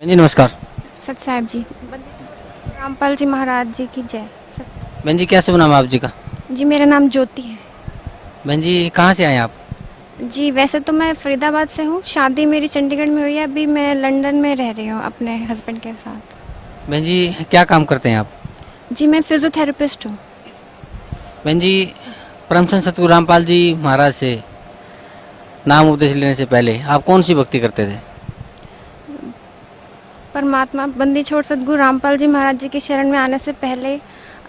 जी नमस्कार। सत साहब जी। रामपाल जी महाराज जी की जय। सत। बहन जी क्या शुभ नाम है आप जी का? जी मेरा नाम ज्योति है। बहन जी कहाँ से आए आप? जी वैसे तो मैं फरीदाबाद से हूँ, शादी मेरी चंडीगढ़ में हुई है, अभी मैं लंदन में रह रही हूँ अपने हस्बैंड के साथ। बहन जी क्या काम करते हैं आप? जी मैं फिजियोथेरेपिस्ट हूँ। बहन जी परम संत सतगुरु रामपाल जी महाराज से नाम उपदेश लेने से पहले आप कौन सी भक्ति करते थे? परमात्मा बंदी छोड़ सतगुरु रामपाल जी महाराज जी की शरण में आने से पहले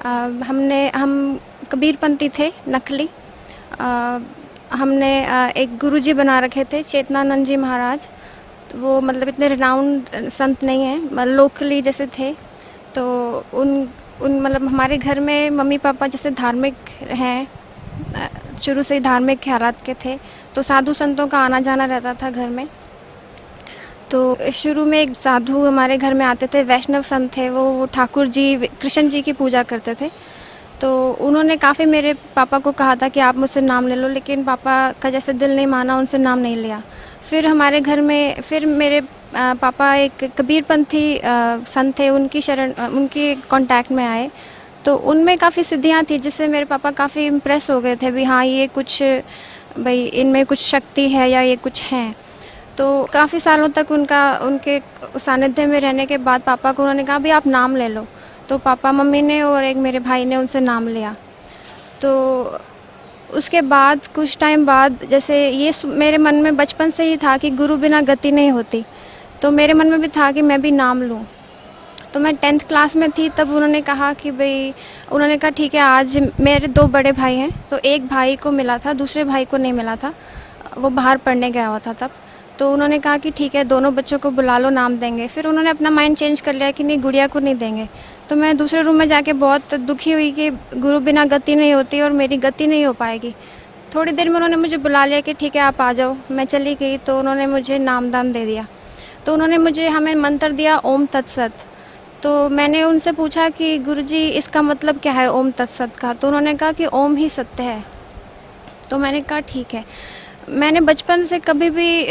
हम कबीरपंथी थे, नकली। अ, हमने एक गुरुजी बना रखे थे, चेतनानंद जी महाराज। तो वो मतलब इतने रिनाउंड संत नहीं हैं, लोकली जैसे थे। तो उन उन मतलब हमारे घर में मम्मी पापा जैसे धार्मिक हैं, शुरू से ही धार्मिक ख्यालात के थे, तो साधु संतों का आना जाना रहता था घर में। तो शुरू में एक साधु हमारे घर में आते थे, वैष्णव संत थे वो ठाकुर जी कृष्ण जी की पूजा करते थे। तो उन्होंने काफ़ी मेरे पापा को कहा था कि आप मुझसे नाम ले लो, लेकिन पापा का जैसे दिल नहीं माना, उनसे नाम नहीं लिया। फिर हमारे घर में फिर मेरे पापा एक कबीरपंथी संत थे, उनकी कांटेक्ट में आए। तो उनमें काफ़ी सिद्धियां थी, जिससे मेरे पापा काफ़ी इम्प्रेस हो गए थे भी हाँ ये कुछ, भाई इनमें कुछ शक्ति है या ये कुछ है। तो काफ़ी सालों तक उनके सानिध्य में रहने के बाद पापा को उन्होंने कहा भी आप नाम ले लो। तो पापा मम्मी ने और एक मेरे भाई ने उनसे नाम लिया। तो उसके बाद कुछ टाइम बाद जैसे मेरे मन में बचपन से ही था कि गुरु बिना गति नहीं होती। तो मेरे मन में भी था कि मैं भी नाम लूँ। तो मैं 10th क्लास में थी, तब उन्होंने कहा कि भाई, उन्होंने कहा ठीक है, आज मेरे 2 बड़े भाई हैं, तो एक भाई को मिला था, दूसरे भाई को नहीं मिला था, वो बाहर पढ़ने गया हुआ था तब। तो उन्होंने कहा कि ठीक है, दोनों बच्चों को बुला लो, नाम देंगे। फिर उन्होंने अपना माइंड चेंज कर लिया कि नहीं, गुड़िया को नहीं देंगे। तो मैं दूसरे रूम में जाके बहुत दुखी हुई कि गुरु बिना गति नहीं होती और मेरी गति नहीं हो पाएगी। थोड़ी देर में उन्होंने मुझे बुला लिया कि ठीक है आप आ जाओ। मैं चली गई तो उन्होंने मुझे नामदान दे दिया। तो उन्होंने हमें मंत्र दिया ओम तत्सत। तो मैंने उनसे पूछा कि गुरुजी इसका मतलब क्या है ओम तत्सत का? तो उन्होंने कहा कि ओम ही सत्य है। तो मैंने कहा ठीक है। मैंने बचपन से कभी भी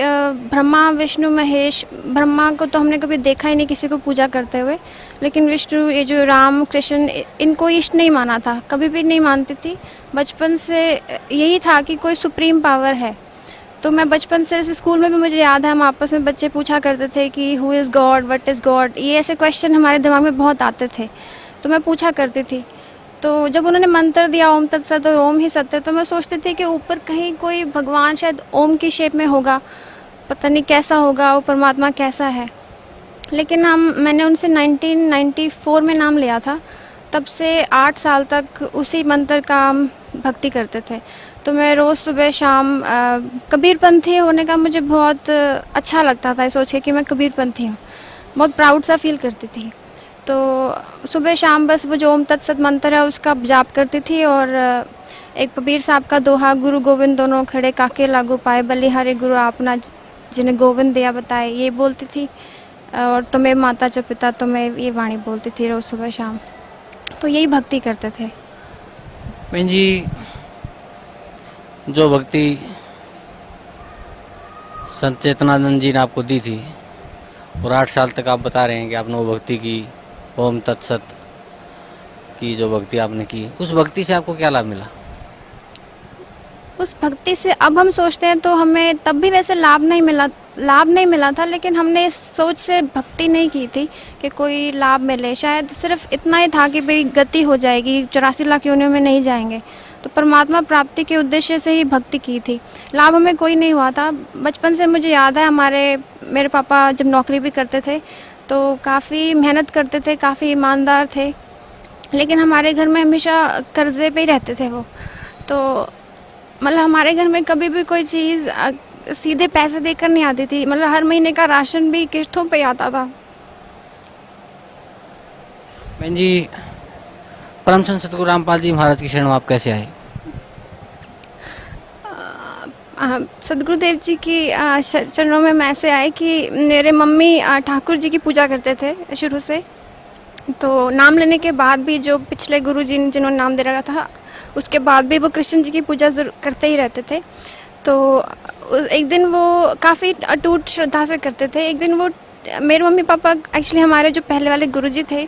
ब्रह्मा विष्णु महेश, ब्रह्मा को तो हमने कभी देखा ही नहीं किसी को पूजा करते हुए, लेकिन विष्णु, ये जो राम कृष्ण, इनको इष्ट नहीं माना था, कभी भी नहीं मानती थी। बचपन से यही था कि कोई सुप्रीम पावर है। तो मैं बचपन से स्कूल में भी मुझे याद है, हम आपस में बच्चे पूछा करते थे कि who is God, what is God, ये ऐसे क्वेश्चन हमारे दिमाग में बहुत आते थे। तो मैं पूछा करती थी। तो जब उन्होंने मंत्र दिया ओम तत्सत और ओम ही सत्य, तो मैं सोचती थी कि ऊपर कहीं कोई भगवान शायद ओम की शेप में होगा, पता नहीं कैसा होगा वो परमात्मा, कैसा है। लेकिन मैंने उनसे 1994 में नाम लिया था, तब से 8 साल तक उसी मंत्र का हम भक्ति करते थे। तो मैं रोज़ सुबह शाम कबीरपंथी होने का मुझे बहुत अच्छा लगता था, सोच के कि मैं कबीरपंथी हूँ, बहुत प्राउड सा फील करती थी। तो सुबह शाम बस वो जो ओम तत्सत मंत्र है उसका जाप करती थी। और एक कबीर साहब का दोहा, गुरु गोविंद दोनों खड़े काके लागू पाए, बलिहारे गुरु आपना जिन्हें गोविंद दिया बताए, ये बोलती थी। और तुम्हें माता च पिता, तुम्हें, ये वाणी बोलती थी रोज़ सुबह शाम। तो यही भक्ति करते थे। बहन जी जो भक्ति संत चेतनानंद जी ने आपको दी थी और 8 साल तक आप बता रहे हैं कि आपने वो भक्ति की, ओम तत्सत की जो भक्ति आपने की, उस भक्ति से आपको क्या लाभ मिला? उस भक्ति से अब हम सोचते हैं तो हमें तब भी वैसे लाभ नहीं मिला था, लेकिन हमने इस सोच से भक्ति नहीं की थी कि कोई लाभ मिले। शायद सिर्फ इतना ही था कि भाई गति हो जाएगी, 84 लाख योनियों में नहीं जाएंगे। तो परमात्मा प्राप्ति के उद्देश्य से ही भक्ति की थी, लाभ हमें कोई नहीं हुआ था। बचपन से मुझे याद है, मेरे पापा जब नौकरी भी करते थे तो काफ़ी मेहनत करते थे, काफ़ी ईमानदार थे, लेकिन हमारे घर में हमेशा कर्जे पे ही रहते थे वो। तो मतलब हमारे घर में कभी भी कोई चीज़ सीधे पैसे देकर नहीं आती थी, मतलब हर महीने का राशन भी किस्तों पे आता था। बहन जी परम संत सतगुरु रामपाल जी महाराज की शरण में आप कैसे आए? सदगुरुदेव जी की चरणों में मैं ऐसे आए कि मेरे मम्मी ठाकुर जी की पूजा करते थे शुरू से। तो नाम लेने के बाद भी जो पिछले गुरु जी जिन्होंने नाम दे रखा था, उसके बाद भी वो कृष्ण जी की पूजा करते ही रहते थे। तो एक दिन वो काफ़ी अटूट श्रद्धा से करते थे। एक दिन वो मेरे मम्मी पापा एक्चुअली हमारे जो पहले वाले गुरुजी थे,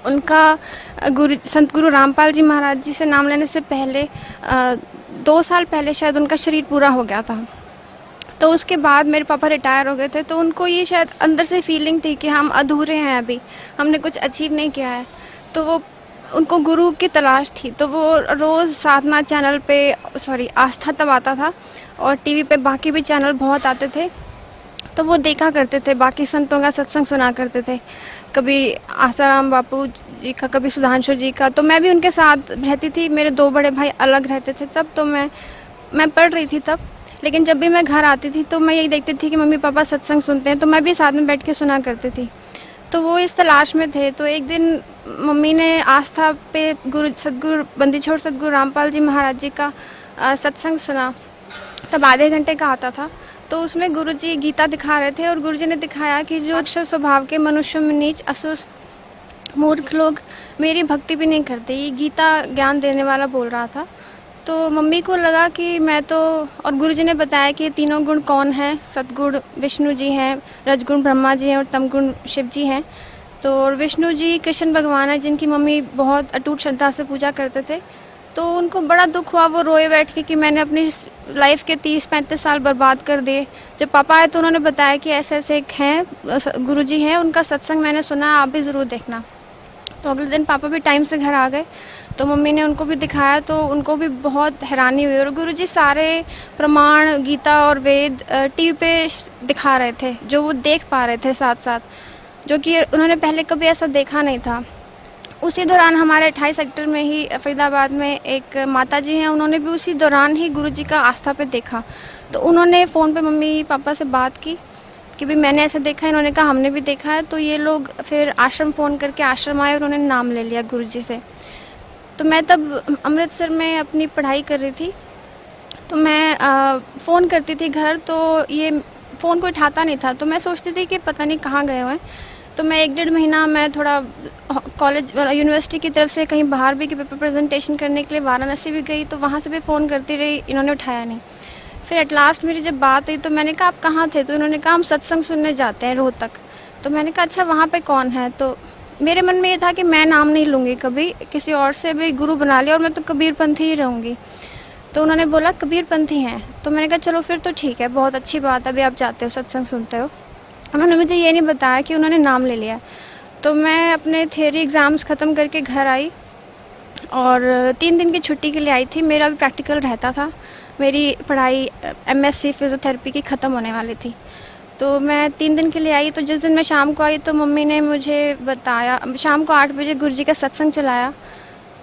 उनका संत गुरु रामपाल जी महाराज जी से नाम लेने से पहले 2 साल पहले शायद उनका शरीर पूरा हो गया था। तो उसके बाद मेरे पापा रिटायर हो गए थे, तो उनको ये शायद अंदर से फीलिंग थी कि हम अधूरे हैं, अभी हमने कुछ अचीव नहीं किया है। तो वो उनको गुरु की तलाश थी, तो वो रोज़ साधना चैनल पे, आस्था तब आता था, और टीवी पे बाकी भी चैनल बहुत आते थे, तो वो देखा करते थे, बाकी संतों का सत्संग सुना करते थे, कभी आसाराम बापू जी का, कभी सुधांशु जी का। तो मैं भी उनके साथ रहती थी। मेरे 2 बड़े भाई अलग रहते थे तब, तो मैं पढ़ रही थी तब। लेकिन जब भी मैं घर आती थी तो मैं यही देखती थी कि मम्मी पापा सत्संग सुनते हैं, तो मैं भी साथ में बैठ के सुना करती थी। तो वो इस तलाश में थे। तो एक दिन मम्मी ने आस्था पे सदगुरु बंदी छोड़ सदगुरु रामपाल जी महाराज जी का सत्संग सुना। तब आधे घंटे का आता था। तो उसमें गुरुजी गीता दिखा रहे थे, और गुरुजी ने दिखाया कि जो अक्षर स्वभाव के मनुष्यों में नीच असुर मूर्ख लोग मेरी भक्ति भी नहीं करते, ये गीता ज्ञान देने वाला बोल रहा था। तो मम्मी को लगा कि मैं तो, और गुरुजी ने बताया कि ये तीनों गुण कौन हैं, सतगुण विष्णु जी हैं, रजगुण ब्रह्मा जी हैं, और तमगुण शिव जी हैं। तो और विष्णु जी कृष्ण भगवान है, जिनकी मम्मी बहुत अटूट श्रद्धा से पूजा करते थे। तो उनको बड़ा दुख हुआ, वो रोए बैठ के कि मैंने अपनी लाइफ के 30-35 साल बर्बाद कर दिए। जब पापा आए तो उन्होंने बताया कि ऐसे ऐसे एक हैं गुरुजी हैं, उनका सत्संग मैंने सुना, आप भी ज़रूर देखना। तो अगले दिन पापा भी टाइम से घर आ गए, तो मम्मी ने उनको भी दिखाया, तो उनको भी बहुत हैरानी हुई। और गुरुजी सारे प्रमाण गीता और वेद टीवी पे दिखा रहे थे, जो वो देख पा रहे थे साथ साथ, जो कि उन्होंने पहले कभी ऐसा देखा नहीं था। उसी दौरान हमारे 28 सेक्टर में ही फरीदाबाद में एक माता जी हैं, उन्होंने भी उसी दौरान ही गुरुजी का आस्था पे देखा। तो उन्होंने फ़ोन पे मम्मी पापा से बात की कि भाई मैंने ऐसा देखा है, इन्होंने कहा हमने भी देखा है। तो ये लोग फिर आश्रम फ़ोन करके आश्रम आए, और उन्होंने नाम ले लिया गुरुजी से। तो मैं तब अमृतसर में अपनी पढ़ाई कर रही थी, तो मैं फ़ोन करती थी घर, तो ये फ़ोन कोई उठाता नहीं था। तो मैं सोचती थी कि पता नहीं कहाँ गए हुए हैं। तो मैं 1-1.5 महीना मैं थोड़ा कॉलेज यूनिवर्सिटी की तरफ से कहीं बाहर भी पेपर प्रेजेंटेशन करने के लिए वाराणसी भी गई, तो वहाँ से भी फ़ोन करती रही, इन्होंने उठाया नहीं। फिर एट लास्ट मेरी जब बात हुई तो मैंने कहा आप कहाँ थे? तो इन्होंने कहा हम सत्संग सुनने जाते हैं रोहतक। तो मैंने कहा अच्छा वहाँ पे कौन है? तो मेरे मन में ये था कि मैं नाम नहीं लूँगी कभी, किसी और से भी गुरु बना लिया, और मैं तो कबीरपंथी ही रहूँगी। तो उन्होंने बोला कबीरपंथी हैं। तो मैंने कहा चलो फिर तो ठीक है, बहुत अच्छी बात है, अभी आप जाते हो सत्संग सुनते हो। उन्होंने मुझे ये नहीं बताया कि उन्होंने नाम ले लिया। तो मैं अपने थियरी एग्ज़ाम्स ख़त्म करके घर आई, और 3 दिन की छुट्टी के लिए आई थी। मेरा भी प्रैक्टिकल रहता था, मेरी पढ़ाई MSc फिज़ियोथेरेपी की ख़त्म होने वाली थी। तो मैं 3 दिन के लिए आई। तो जिस दिन मैं शाम को आई तो मम्मी ने मुझे बताया, शाम को 8 बजे गुरुजी का सत्संग चलाया।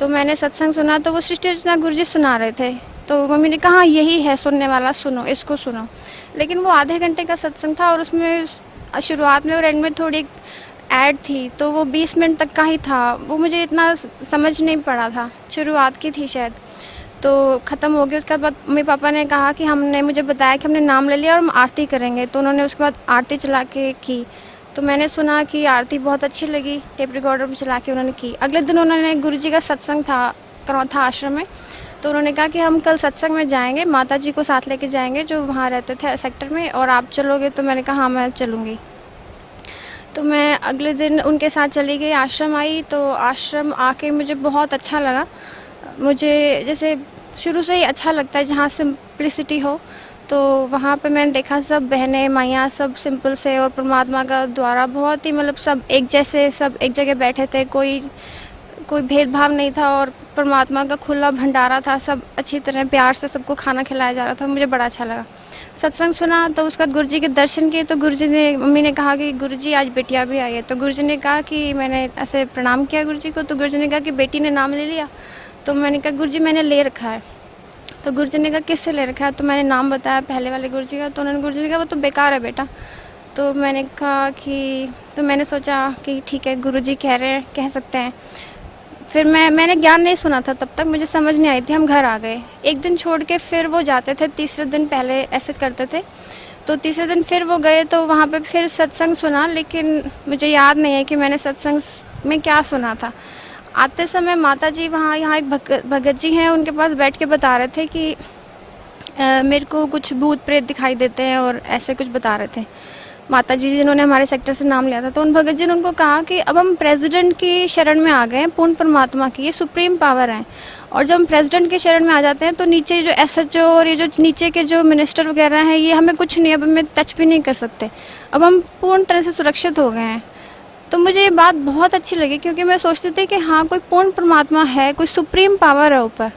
तो मैंने सत्संग सुना, तो वो सृष्टि रचना गुरुजी सुना रहे थे। तो मम्मी ने कहा यही है सुनने वाला, सुनो, इसको सुनो। लेकिन वो आधे घंटे का सत्संग था, और उसमें शुरुआत में और एंड में थोड़ी ऐड थी, तो वो 20 मिनट तक का ही था। वो मुझे इतना समझ नहीं पड़ा था, शुरुआत की थी शायद। तो ख़त्म हो गया। उसके बाद मम्मी पापा ने कहा कि हमने मुझे बताया कि हमने नाम ले लिया और हम आरती करेंगे। तो उन्होंने उसके बाद आरती चला के की। तो मैंने सुना कि आरती बहुत अच्छी लगी, टेप रिकॉर्डर पर चला के उन्होंने की। अगले दिन उन्होंने गुरुजी का सत्संग था आश्रम में। तो उन्होंने कहा कि हम कल सत्संग में जाएंगे, माता जी को साथ लेके जाएंगे जो वहाँ रहते थे सेक्टर में, और आप चलोगे? तो मैंने कहा हाँ मैं चलूँगी। तो मैं अगले दिन उनके साथ चली गई, आश्रम आई। तो आश्रम आके मुझे बहुत अच्छा लगा। मुझे जैसे शुरू से ही अच्छा लगता है जहाँ सिंप्लिसिटी हो। तो वहाँ पे मैंने देखा सब बहनें माइयाँ सब सिंपल से, और परमात्मा का द्वारा बहुत ही मतलब सब एक जैसे, सब एक जगह बैठे थे, कोई भेदभाव नहीं था, और परमात्मा का खुला भंडारा था, सब अच्छी तरह प्यार से सबको खाना खिलाया जा रहा था। मुझे बड़ा अच्छा लगा। सत्संग सुना, तो उसके बाद गुरुजी के दर्शन किए। तो गुरुजी ने, मम्मी ने कहा कि गुरुजी आज बेटियाँ भी आई है। तो गुरुजी ने कहा कि मैंने ऐसे प्रणाम किया गुरुजी को। तो गुरुजी ने कहा कि बेटी ने नाम ले लिया। तो मैंने कहा गुरुजी मैंने ले रखा है। तो गुरुजी ने कहा किससे ले रखा है? तो मैंने नाम बताया पहले वाले गुरुजी का। तो उन्होंने, गुरुजी ने कहा वो तो बेकार है बेटा। तो मैंने कहा कि, तो मैंने सोचा कि ठीक है गुरुजी कह रहे हैं, कह सकते हैं। फिर मैंने ज्ञान नहीं सुना था तब तक, मुझे समझ नहीं आई थी। हम घर आ गए, एक दिन छोड़ के फिर वो जाते थे, तीसरे दिन पहले ऐसे करते थे। तो तीसरे दिन फिर वो गए, तो वहाँ पे फिर सत्संग सुना, लेकिन मुझे याद नहीं है कि मैंने सत्संग में क्या सुना था। आते समय माता जी यहाँ एक भगत जी हैं, उनके पास बैठ के बता रहे थे कि मेरे को कुछ भूत प्रेत दिखाई देते हैं, और ऐसे कुछ बता रहे थे। माता जी जिन्होंने हमारे सेक्टर से नाम लिया था, तो उन भगत जी ने उनको कहा कि अब हम प्रेसिडेंट की शरण में आ गए हैं, पूर्ण परमात्मा की, ये सुप्रीम पावर है, और जब हम प्रेसिडेंट की शरण में आ जाते हैं तो नीचे जो एसएचओ और ये जो नीचे के जो मिनिस्टर वगैरह हैं, ये हमें कुछ नहीं, अब हमें टच भी नहीं कर सकते, अब हम पूर्ण तरह से सुरक्षित हो गए हैं। तो मुझे ये बात बहुत अच्छी लगी, क्योंकि मैं सोचती थी कि हाँ, कोई पूर्ण परमात्मा है, कोई सुप्रीम पावर है ऊपर।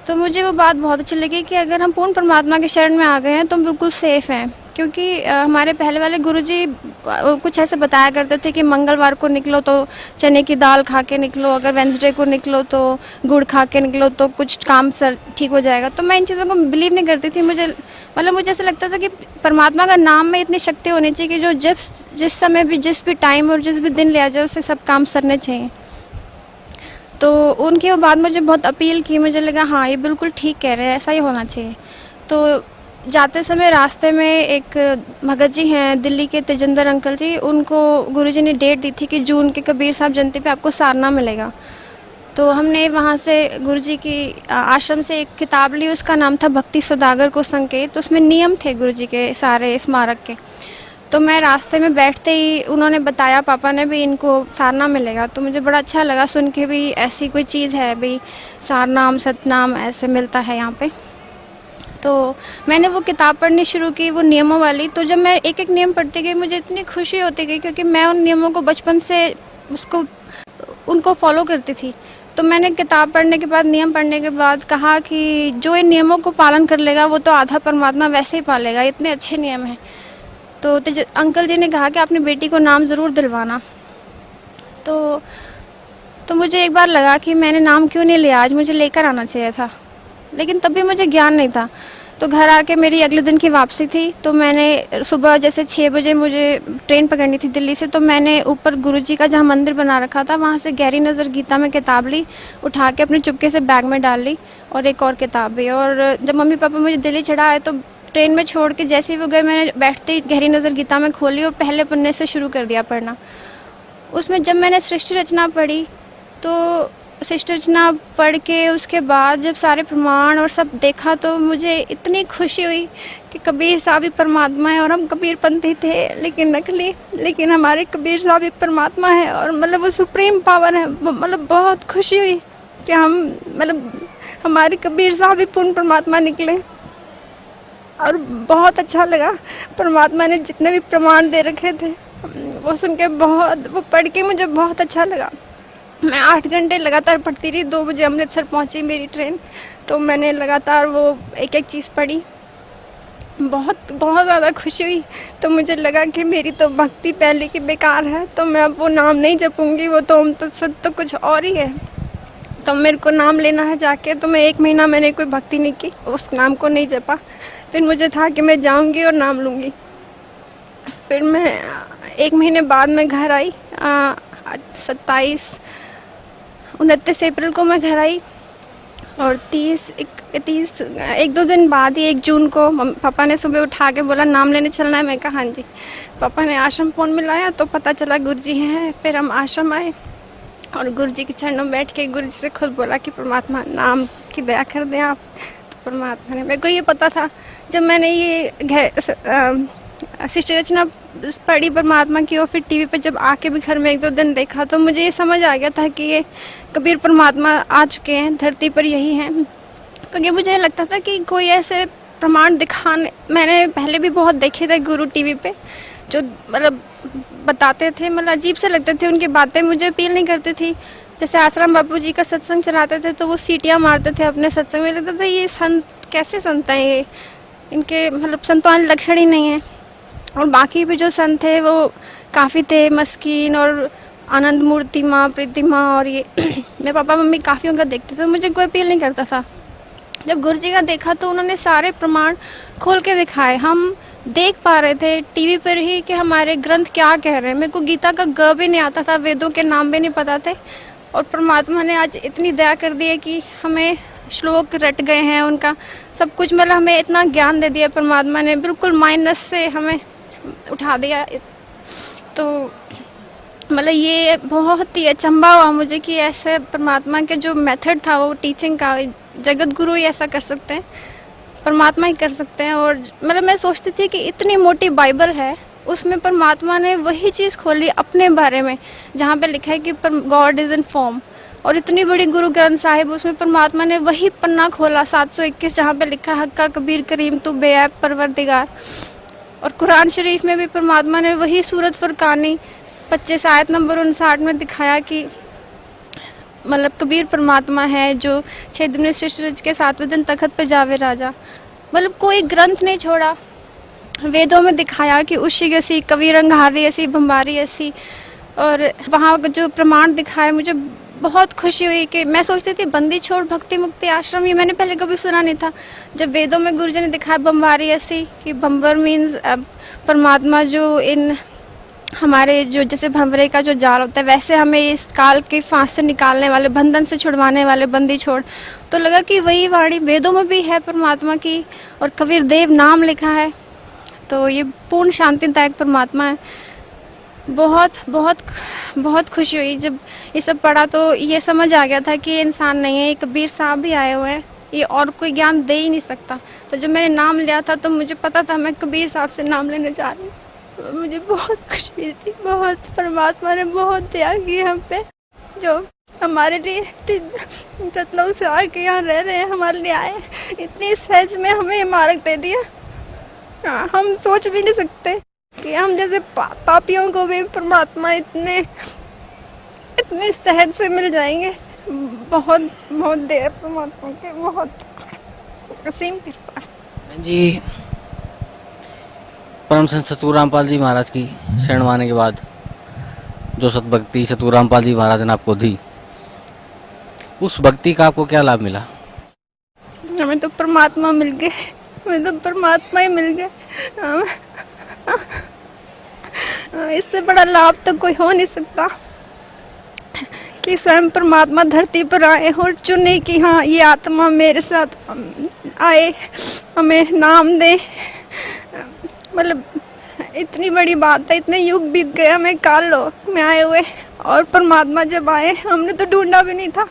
तो मुझे वो बात बहुत अच्छी लगी कि अगर हम पूर्ण परमात्मा के शरण में आ गए हैं तो हम बिल्कुल सेफ़ हैं। क्योंकि हमारे पहले वाले गुरुजी कुछ ऐसे बताया करते थे कि मंगलवार को निकलो तो चने की दाल खा के निकलो, अगर वेंसडे को निकलो तो गुड़ खा के निकलो तो कुछ काम सर ठीक हो जाएगा। तो मैं इन चीज़ों को बिलीव नहीं करती थी। मुझे ऐसा लगता था कि परमात्मा का नाम में इतनी शक्ति होनी चाहिए कि जो जिस समय भी, जिस भी टाइम और जिस भी दिन लिया जाए, उससे सब काम सरने चाहिए। तो उनकी वो बात मुझे बहुत अपील की, मुझे लगा हाँ, ये बिल्कुल ठीक कह रहे हैं, ऐसा ही होना चाहिए। तो जाते समय रास्ते में एक भगत जी हैं दिल्ली के, तेजिंदर अंकल जी, उनको गुरुजी ने डेट दी थी कि जून के कबीर साहब जयंती पे आपको सारना मिलेगा। तो हमने वहाँ से गुरुजी की आश्रम से एक किताब ली, उसका नाम था भक्ति सौदागर को संकेत। तो उसमें नियम थे गुरुजी के सारे स्मारक के। तो मैं रास्ते में बैठते ही उन्होंने बताया, पापा ने भी, इनको सारनाम मिलेगा। तो मुझे बड़ा अच्छा लगा सुन के भी, ऐसी कोई चीज़ है भाई, सारनाम सतनाम ऐसे मिलता है यहाँ पे। तो मैंने वो किताब पढ़नी शुरू की, वो नियमों वाली। तो जब मैं एक एक नियम पढ़ती गई, मुझे इतनी खुशी होती गई, क्योंकि मैं उन नियमों को बचपन से उनको फॉलो करती थी। तो मैंने किताब पढ़ने के बाद, नियम पढ़ने के बाद कहा कि जो इन नियमों को पालन कर लेगा वो तो आधा परमात्मा वैसे ही पालेगा, इतने अच्छे नियम हैं। तो अंकल जी ने कहा कि अपनी बेटी को नाम ज़रूर दिलवाना। तो मुझे एक बार लगा कि मैंने नाम क्यों नहीं लिया, आज मुझे लेकर आना चाहिए था, लेकिन तब भी मुझे ज्ञान नहीं था। तो घर आके मेरी अगले दिन की वापसी थी, तो मैंने सुबह जैसे 6 बजे मुझे ट्रेन पकड़नी थी दिल्ली से। तो मैंने ऊपर गुरुजी का जहाँ मंदिर बना रखा था, वहाँ से गहरी नज़र गीता में किताब ली, उठा के अपने चुपके से बैग में डाल ली, और एक और किताब भी। और जब मम्मी पापा मुझे दिल्ली चढ़ाए तो ट्रेन में छोड़ के जैसे ही वो गए, मैंने बैठते ही गहरी नज़र गीता में खोली और पहले पन्ने से शुरू कर दिया पढ़ना। उसमें जब मैंने सृष्टि रचना पढ़ी, तो सृष्टि रचना पढ़ के उसके बाद जब सारे प्रमाण और सब देखा, तो मुझे इतनी खुशी हुई कि कबीर साहब ही परमात्मा है। और हम कबीरपंथी थे, लेकिन नकली, लेकिन हमारे कबीर साहब ही परमात्मा है, और वो सुप्रीम पावर है। बहुत खुशी हुई कि हमारे कबीर साहब ही पूर्ण परमात्मा निकले। और बहुत अच्छा लगा, परमात्मा ने जितने भी प्रमाण दे रखे थे वो सुन के, वो पढ़ के मुझे बहुत अच्छा लगा। मैं 8 घंटे लगातार पढ़ती रही। 2 बजे अमृतसर पहुंची मेरी ट्रेन, तो मैंने लगातार वो एक एक चीज़ पढ़ी। बहुत ज़्यादा खुशी हुई। तो मुझे लगा कि मेरी तो भक्ति पहले की बेकार है, तो मैं अब वो नाम नहीं जपूंगी, वो तो तो कुछ और ही है। तो मेरे को नाम लेना है जाके। तो मैं 1 महीना मैंने कोई भक्ति नहीं की, उस नाम को नहीं जपा। फिर मुझे था कि मैं जाऊंगी और नाम लूँगी। फिर मैं 1 महीने बाद मैं घर आई, 29 अप्रैल को मैं घर आई। और 1-2 दिन बाद ही 1 जून को पापा ने सुबह उठा के बोला नाम लेने चलना है। मैं कहा हाँ जी। पापा ने आश्रम फ़ोन मिलाया, तो पता चला गुरुजी हैं। फिर हम आश्रम आए और गुरुजी के चरणों में बैठ के गुरुजी से खुद बोला कि परमात्मा नाम की दया कर दें आप। तो परमात्मा ने, मेरे को ये पता था जब मैंने ये सृष्टि रचना पढ़ी परमात्मा की, और फिर टीवी पे जब आके भी घर में 1-2 दिन देखा, तो मुझे ये समझ आ गया था कि ये कबीर परमात्मा आ चुके हैं धरती पर, यही हैं। क्योंकि मुझे लगता था कि कोई ऐसे प्रमाण दिखाने, मैंने पहले भी बहुत देखे थे गुरु टीवी पे, जो बताते थे, अजीब से लगते थे उनकी बातें, मुझे अपील नहीं करती थी। जैसे आश्रम बापू जी का सत्संग चलाते थे, तो वो सीटियाँ मारते थे अपने सत्संग में, लगता था ये संत कैसे संत हैं, ये इनके संतवान लक्षण ही नहीं है। और बाकी भी जो संत थे वो काफ़ी थे मस्कीन, और आनंद मूर्ति माँ, प्रीति माँ, और ये मेरे पापा मम्मी काफ़ी उनका देखते थे, तो मुझे कोई अपील नहीं करता था। जब गुरुजी का देखा तो उन्होंने सारे प्रमाण खोल के दिखाए। हम देख पा रहे थे टीवी पर ही कि हमारे ग्रंथ क्या कह रहे हैं। मेरे को गीता का ग भी नहीं आता था, वेदों के नाम भी नहीं पता थे, और परमात्मा ने आज इतनी दया कर दी है कि हमें श्लोक रट गए हैं उनका, सब कुछ हमें इतना ज्ञान दे दिया परमात्मा ने, बिल्कुल माइनस से हमें उठा दिया। तो ये बहुत ही अचंभा हुआ मुझे कि ऐसे परमात्मा के जो मेथड था वो टीचिंग का, जगत गुरु ही ऐसा कर सकते हैं, परमात्मा ही कर सकते हैं। और मैं सोचती थी कि इतनी मोटी बाइबल है, उसमें परमात्मा ने वही चीज़ खोली अपने बारे में, जहाँ पे लिखा है कि गॉड इज़ इन फॉर्म। और इतनी बड़ी गुरु ग्रंथ साहिब, उसमें परमात्मा ने वही पन्ना खोला 721, जहाँ पे लिखा है हक्का कबीर करीम तू बेऐब परवरदिगार। और कुरान शरीफ में भी परमात्मा ने वही सूरत फुरकानी 25 आयत नंबर 59 में दिखाया कि मतलब कबीर परमात्मा है जो 6 दिन सृष्टि रच के 7वें दिन तखत पे जावे राजा। मतलब कोई ग्रंथ नहीं छोड़ा। वेदों में दिखाया कि उशिग ऐसी, कबीर अंगारी ऐसी, भंबारी ऐसी। और वहाँ जो प्रमाण दिखाए, मुझे बहुत खुशी हुई कि मैं सोचती थी बंदी छोड़ भक्ति मुक्ति आश्रम, ये मैंने पहले कभी सुना नहीं था। जब वेदों में गुरुजी ने दिखाया भंबारी ऐसी, कि भंबर मीन्स परमात्मा जो इन हमारे जो जैसे भंवरे का जो जाल होता है, वैसे हमें इस काल के फांस से निकालने वाले, बंधन से छुड़वाने वाले बंदी छोड़। तो लगा कि वही वाणी वेदों में भी है परमात्मा की, और कबीर देव नाम लिखा है। तो ये पूर्ण शांतिदायक परमात्मा है। बहुत बहुत बहुत खुशी हुई जब ये सब पढ़ा, तो ये समझ आ गया था कि ये इंसान नहीं है, ये कबीर साहब भी आए हुए हैं, ये और कोई ज्ञान दे ही नहीं सकता। तो जब मैंने नाम लिया था तो मुझे पता था मैं कबीर साहब से नाम लेने जा रही हूँ। तो मुझे बहुत खुशी हुई थी, बहुत। परमात्मा ने बहुत दया की हम पे, जो हमारे लिए 10 लोग से आके यहाँ रह रहे हैं, हमारे लिए आए, इतनी सहज में हमें ये मार्ग दे दिया। हम सोच भी नहीं सकते कि हम जैसे पापियों को भी परमात्मा इतने सहज से मिल जाएंगे। बहुत बहुत दया परमात्मा की, बहुत असीम कृपा है जी। परम संत सतगुरु रामपाल जी महाराज की शरण माने के बाद जो सतभक्ति सतगुरु रामपाल जी महाराज ने आपको दी, उस भक्ति का आपको क्या लाभ मिला? हमें तो परमात्मा मिल गए, हमें तो परमात्मा ही मिल गए। इससे बड़ा लाभ तो कोई हो नहीं सकता कि स्वयं परमात्मा धरती पर आए और चुने कि हाँ ये आत्मा मेरे साथ आए, हमें नाम दे। मतलब इतनी बड़ी बात है, इतने युग बीत गए हमें काल लोक में आए हुए, और परमात्मा जब आए हमने तो ढूंढा भी नहीं था,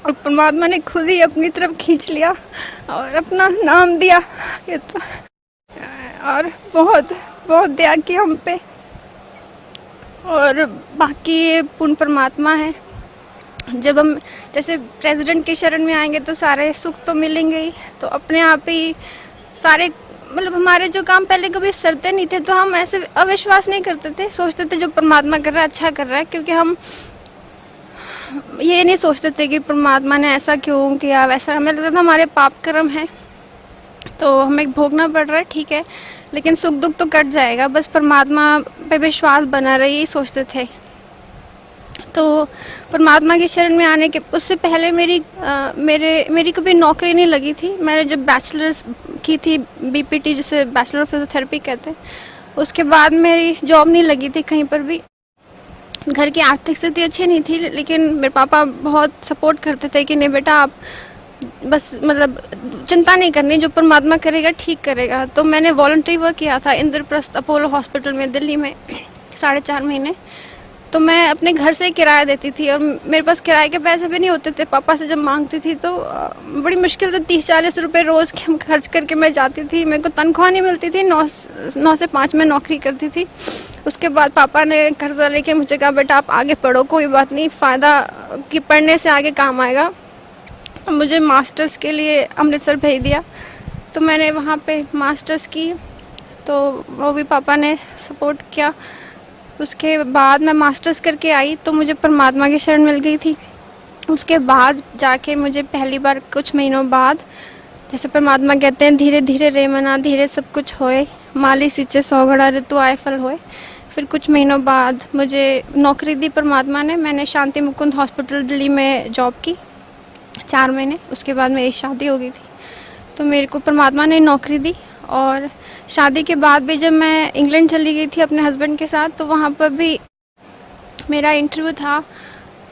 और परमात्मा ने खुद ही अपनी तरफ खींच लिया और अपना नाम दिया। ये तो और बहुत बहुत दया की हम पे। और बाकी ये पूर्ण परमात्मा है। जब हम जैसे प्रेसिडेंट की शरण में आएंगे तो सारे सुख तो मिलेंगे ही, तो अपने आप ही सारे मतलब हमारे जो काम पहले कभी सरते नहीं थे, तो हम ऐसे अविश्वास नहीं करते थे, सोचते थे जो परमात्मा कर रहा है अच्छा कर रहा है, क्योंकि हम ये नहीं सोचते थे कि परमात्मा ने ऐसा क्यों किया वैसा। हमें लगता था हमारे पाप कर्म है तो हमें भोगना पड़ रहा है, ठीक है, लेकिन सुख दुख तो कट जाएगा, बस परमात्मा पे विश्वास बना रहे, यही सोचते थे। तो परमात्मा की शरण में आने के उससे पहले मेरी कभी नौकरी नहीं लगी थी। मैंने जब बैचलर्स की थी बीपीटी, जिसे बैचलर ऑफ फिजियोथेरेपी कहते हैं, उसके बाद मेरी जॉब नहीं लगी थी कहीं पर भी। घर की आर्थिक स्थिति अच्छी नहीं थी, लेकिन मेरे पापा बहुत सपोर्ट करते थे कि नहीं बेटा आप बस मतलब चिंता नहीं करनी, जो परमात्मा करेगा ठीक करेगा। तो मैंने वॉलंटरी वर्क किया था इंद्रप्रस्थ अपोलो हॉस्पिटल में दिल्ली में 4.5 महीने। तो मैं अपने घर से किराया देती थी, और मेरे पास किराए के पैसे भी नहीं होते थे। पापा से जब मांगती थी तो बड़ी मुश्किल से 30-40 रुपये रोज़ के खर्च करके मैं जाती थी। मेरे को तनख्वाह नहीं मिलती थी, 9 से 5 में नौकरी करती थी। उसके बाद पापा ने कर्जा लेके मुझे कहा बेटा आप आगे पढ़ो, कोई बात नहीं, फ़ायदा कि पढ़ने से आगे काम आएगा। मुझे मास्टर्स के लिए अमृतसर भेज दिया, तो मैंने वहाँ पे मास्टर्स की, तो वो भी पापा ने सपोर्ट किया। उसके बाद मैं मास्टर्स करके आई तो मुझे परमात्मा की शरण मिल गई थी। उसके बाद जाके मुझे पहली बार कुछ महीनों बाद, जैसे परमात्मा कहते हैं धीरे धीरे रे मना धीरे सब कुछ होए, माली सींचे 100 घड़ा ऋतु आए फल होए। फिर कुछ महीनों बाद मुझे नौकरी दी परमात्मा ने। मैंने शांति मुकुंद हॉस्पिटल दिल्ली में जॉब की 4 महीने। उसके बाद मेरी शादी हो गई थी, तो मेरे को परमात्मा ने नौकरी दी। और शादी के बाद भी जब मैं इंग्लैंड चली गई थी अपने हस्बैंड के साथ, तो वहाँ पर भी मेरा इंटरव्यू था।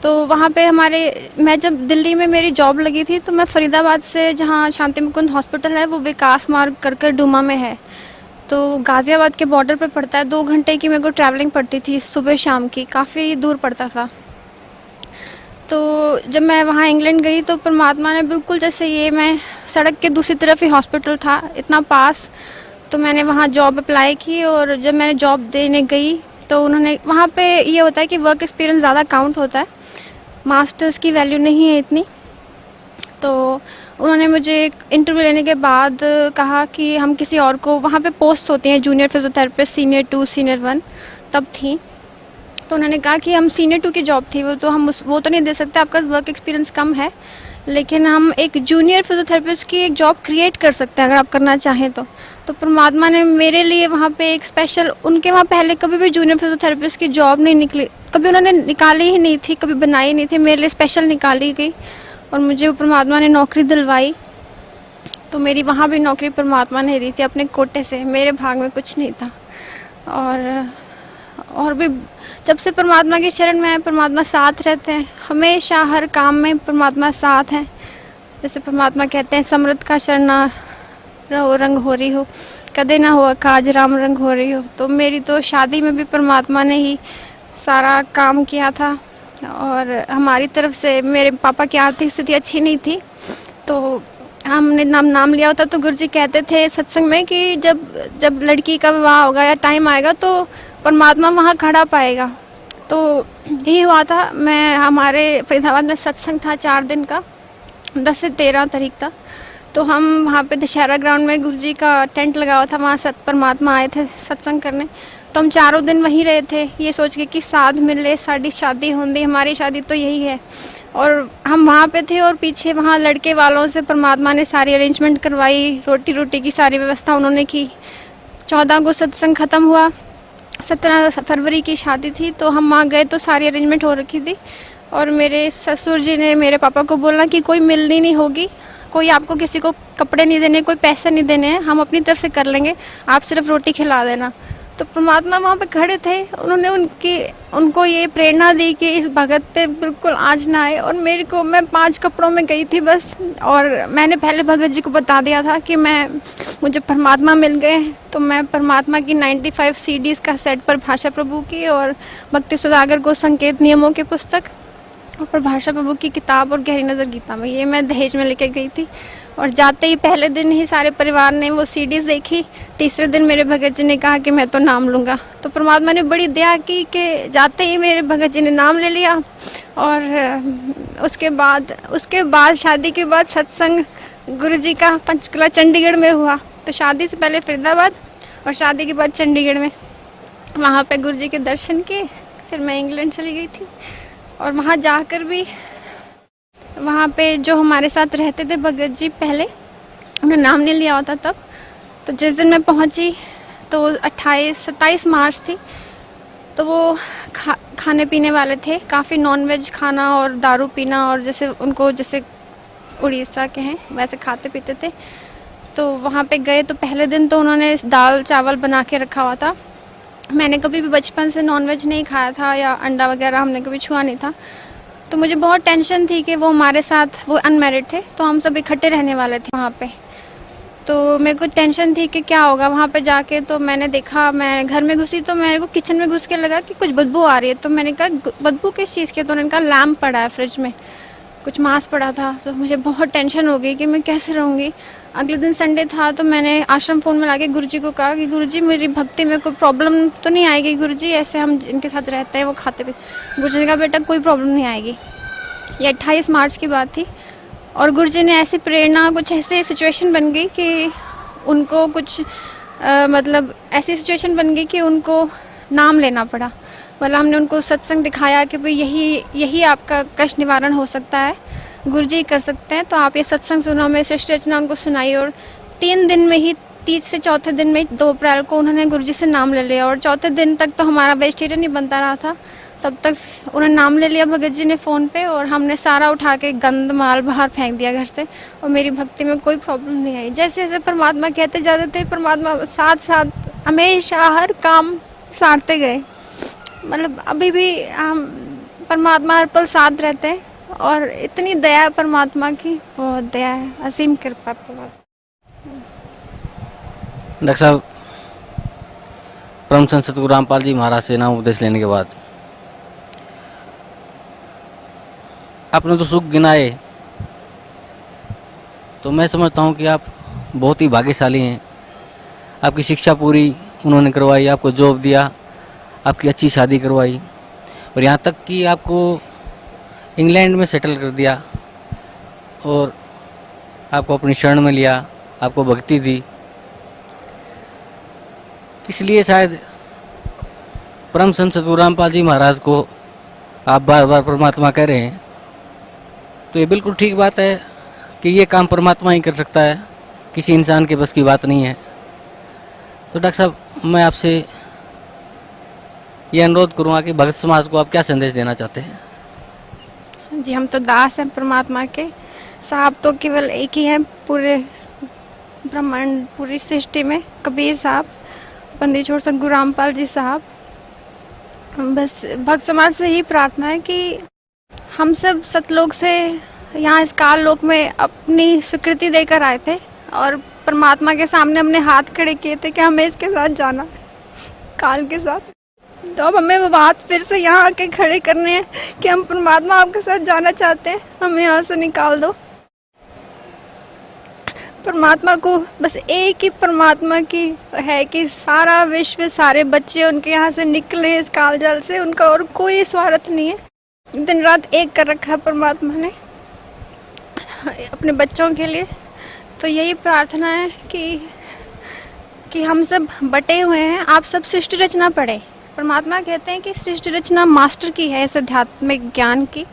तो वहाँ पे मैं जब दिल्ली में मेरी जॉब लगी थी, तो मैं फरीदाबाद से, जहाँ शांति मुकुंद हॉस्पिटल है वो विकास मार्ग कर डूमा में है, तो गाज़ियाबाद के बॉर्डर पे पड़ता है। 2 घंटे की मेरे को ट्रैवलिंग पड़ती थी सुबह शाम की, काफ़ी दूर पड़ता था। तो जब मैं वहाँ इंग्लैंड गई तो परमात्मा ने बिल्कुल जैसे मैं सड़क के दूसरी तरफ ही हॉस्पिटल था, इतना पास। तो मैंने वहाँ जॉब अप्लाई की, और जब मैंने जॉब देने गई तो उन्होंने वहाँ पे ये होता है कि वर्क एक्सपीरियंस ज़्यादा काउंट होता है, मास्टर्स की वैल्यू नहीं है इतनी। तो उन्होंने मुझे इंटरव्यू लेने के बाद कहा कि हम किसी और को, वहाँ पे पोस्ट होती हैं जूनियर फिजियोथेरेपिस्ट, सीनियर 2 सीनियर 1 तब थी। तो उन्होंने कहा कि हम सीनियर 2 की जॉब थी वो, तो हम वो तो नहीं दे सकते, आपका वर्क एक्सपीरियंस कम है, लेकिन हम एक जूनियर फिजियोथेरेपिस्ट की एक जॉब क्रिएट कर सकते हैं अगर आप करना चाहें तो परमात्मा ने मेरे लिए वहाँ पे एक स्पेशल, उनके वहाँ पहले कभी भी जूनियर फिजियोथेरेपिस्ट की जॉब नहीं निकली, कभी उन्होंने निकाली ही नहीं थी, कभी बनाई नहीं थी, मेरे लिए स्पेशल निकाली गई और मुझे वो परमात्मा ने नौकरी दिलवाई। तो मेरी वहाँ भी नौकरी परमात्मा ने दी थी अपने कोटे से, मेरे भाग में कुछ नहीं था। और भी जब से परमात्मा की शरण में है, परमात्मा साथ रहते हैं, हमेशा हर काम में परमात्मा साथ है। जैसे परमात्मा कहते हैं, समृद्ध का शरणा रहो रंग हो रही हो, कदे ना हो काज राम रंग हो रही हो। तो मेरी तो शादी में भी परमात्मा ने ही सारा काम किया था, और हमारी तरफ से मेरे पापा की आर्थिक स्थिति अच्छी नहीं थी, तो हमने नाम लिया होता तो गुरुजी कहते थे सत्संग में कि जब लड़की का विवाह होगा या टाइम आएगा तो परमात्मा वहाँ खड़ा पाएगा। तो यही हुआ था। मैं हमारे फरीदाबाद में सत्संग था 4 दिन का, 10 से 13 तारीख था। तो हम वहाँ पे दशहरा ग्राउंड में गुरुजी का टेंट लगा हुआ था, वहाँ परमात्मा आए थे सत्संग करने। तो हम 4 दिन वहीं रहे थे, ये सोच के कि साध मिले साड़ी शादी होंदी, हमारी शादी तो यही है। और हम वहाँ पे थे, और पीछे वहाँ लड़के वालों से परमात्मा ने सारी अरेंजमेंट करवाई, रोटी की सारी व्यवस्था उन्होंने की। 14 को सत्संग ख़त्म हुआ, 17 फरवरी की शादी थी। तो हम वहाँ गए तो सारी अरेंजमेंट हो रखी थी, और मेरे ससुर जी ने मेरे पापा को बोला कि कोई मिलनी नहीं होगी, कोई आपको किसी को कपड़े नहीं देने, कोई पैसे नहीं देने हैं, हम अपनी तरफ से कर लेंगे, आप सिर्फ रोटी खिला देना। तो परमात्मा वहाँ पे खड़े थे, उन्होंने उनको ये प्रेरणा दी कि इस भगत पे बिल्कुल आज ना आए। और मैं 5 कपड़ों में गई थी बस, और मैंने पहले भगत जी को बता दिया था कि मुझे परमात्मा मिल गए। तो मैं परमात्मा की 95 सीडीज़ का सेट पर भाषा प्रभु की और भक्ति सुधागर को संकेत नियमों की पुस्तक और प्रभाषा प्रभु की किताब और गहरी नज़र गीता में, ये मैं दहेज में लेके गई थी। और जाते ही पहले दिन ही सारे परिवार ने वो सीडीज़ देखी। तीसरे दिन मेरे भगत जी ने कहा कि मैं तो नाम लूँगा। तो परमात्मा ने बड़ी दया की कि जाते ही मेरे भगत जी ने नाम ले लिया। और उसके बाद शादी के बाद सत्संग गुरु जी का पंचकुला चंडीगढ़ में हुआ। तो शादी से पहले फरीदाबाद और शादी के बाद चंडीगढ़ में, वहाँ पे गुरु जी के दर्शन किए। फिर मैं इंग्लैंड चली गई थी, और वहाँ जाकर भी वहाँ पे जो हमारे साथ रहते थे भगत जी, पहले उन्होंने नाम नहीं लिया होता तब। तो जिस दिन मैं पहुँची तो 27 मार्च थी। तो वो खाने पीने वाले थे, काफ़ी नॉनवेज खाना और दारू पीना, और जैसे उड़ीसा के हैं वैसे खाते पीते थे। तो वहाँ पे गए तो पहले दिन तो उन्होंने दाल चावल बना के रखा हुआ था। मैंने कभी भी बचपन से नॉनवेज नहीं खाया था, या अंडा वगैरह हमने कभी छुआ नहीं था। तो मुझे बहुत टेंशन थी कि वो हमारे साथ, वो अनमैरिड थे, तो हम सब इकट्ठे रहने वाले थे वहाँ पे। तो मेरे को टेंशन थी कि क्या होगा वहाँ पे जाके। तो मैंने देखा, मैं घर में घुसी तो मेरे को किचन में घुस के लगा कि कुछ बदबू आ रही है। तो मैंने कहा बदबू किस चीज़ की? तो उन्होंने कहा लैम्प पड़ा है फ्रिज में, कुछ मांस पड़ा था। तो मुझे बहुत टेंशन हो गई कि मैं कैसे रहूँगी। अगले दिन संडे था, तो मैंने आश्रम फ़ोन में लाके गुरुजी को कहा कि गुरुजी मेरी भक्ति में कोई प्रॉब्लम तो नहीं आएगी गुरुजी, ऐसे हम जिनके साथ रहते हैं वो खाते भी। गुरुजी ने कहा बेटा कोई प्रॉब्लम नहीं आएगी। ये 28 मार्च की बात थी। और गुरुजी ने ऐसी प्रेरणा, कुछ ऐसे सिचुएशन बन गई कि उनको मतलब ऐसी सिचुएशन बन गई कि उनको नाम लेना पड़ा। मतलब हमने उनको सत्संग दिखाया कि भाई यही आपका कष्ट निवारण हो सकता है, गुरुजी कर सकते हैं, तो आप ये सत्संग सुनो। मैं सृष्टि रचना उनको सुनाई, और 3 दिन में ही, तीसरे चौथे दिन में 2 अप्रैल को उन्होंने गुरुजी से नाम ले लिया। और चौथे दिन तक तो हमारा वेजिटेरियन ही बनता रहा था, तब तक उन्होंने नाम ले लिया भगत जी ने फ़ोन पे, और हमने सारा उठा के गंद माल बाहर फेंक दिया घर से। और मेरी भक्ति में कोई प्रॉब्लम नहीं आई। जैसे जैसे परमात्मा कहते जाते थे, परमात्मा साथ हमेशा हर काम सारते गए। मतलब अभी भी हम परमात्मा हर पल साथ रहते हैं, और इतनी दया है परमात्मा की, बहुत दया है, असीम कृपा परमात्मा। डॉक्टर साहब, परम संत सतगुरु रामपाल जी महाराज से नाम उपदेश लेने के बाद आपने तो सुख गिनाए, तो मैं समझता हूँ कि आप बहुत ही भाग्यशाली हैं। आपकी शिक्षा पूरी उन्होंने करवाई, आपको जॉब दिया, आपकी अच्छी शादी करवाई और यहाँ तक कि आपको इंग्लैंड में सेटल कर दिया और आपको अपनी शरण में लिया, आपको भक्ति दी। इसलिए शायद परम संत सतगुरु रामपाल जी महाराज को आप बार बार परमात्मा कह रहे हैं, तो ये बिल्कुल ठीक बात है कि ये काम परमात्मा ही कर सकता है, किसी इंसान के बस की बात नहीं है। तो डॉक्टर साहब, मैं आपसे ये अनुरोध करूँगा कि भक्त समाज को आप क्या संदेश देना चाहते हैं? जी, हम तो दास हैं परमात्मा के। साहब तो केवल एक ही है पूरे ब्रह्मांड, पूरी सृष्टि में, कबीर साहब, बंदी छोड़ सतगुरु रामपाल जी साहब। बस भक्त समाज से ही प्रार्थना है कि हम सब सतलोक से यहाँ इस काल लोक में अपनी स्वीकृति देकर आए थे और परमात्मा के सामने हमने हाथ खड़े किए थे कि हमें इसके साथ जाना है, काल के साथ। तो अब हमें वो बात फिर से यहाँ आके खड़े करने हैं कि हम परमात्मा आपके साथ जाना चाहते हैं, हमें यहाँ से निकाल दो। परमात्मा को बस एक ही परमात्मा की है कि सारा विश्व, सारे बच्चे उनके यहाँ से निकले इस कालजाल से, उनका और कोई स्वार्थ नहीं है। दिन रात एक कर रखा है परमात्मा ने अपने बच्चों के लिए। तो यही प्रार्थना है कि हम सब बटे हुए हैं, आप सब सृष्टि रचना पढ़ें। परमात्मा कहते हैं कि सृष्टि रचना मास्टर की है, इस आध्यात्मिक ज्ञान की।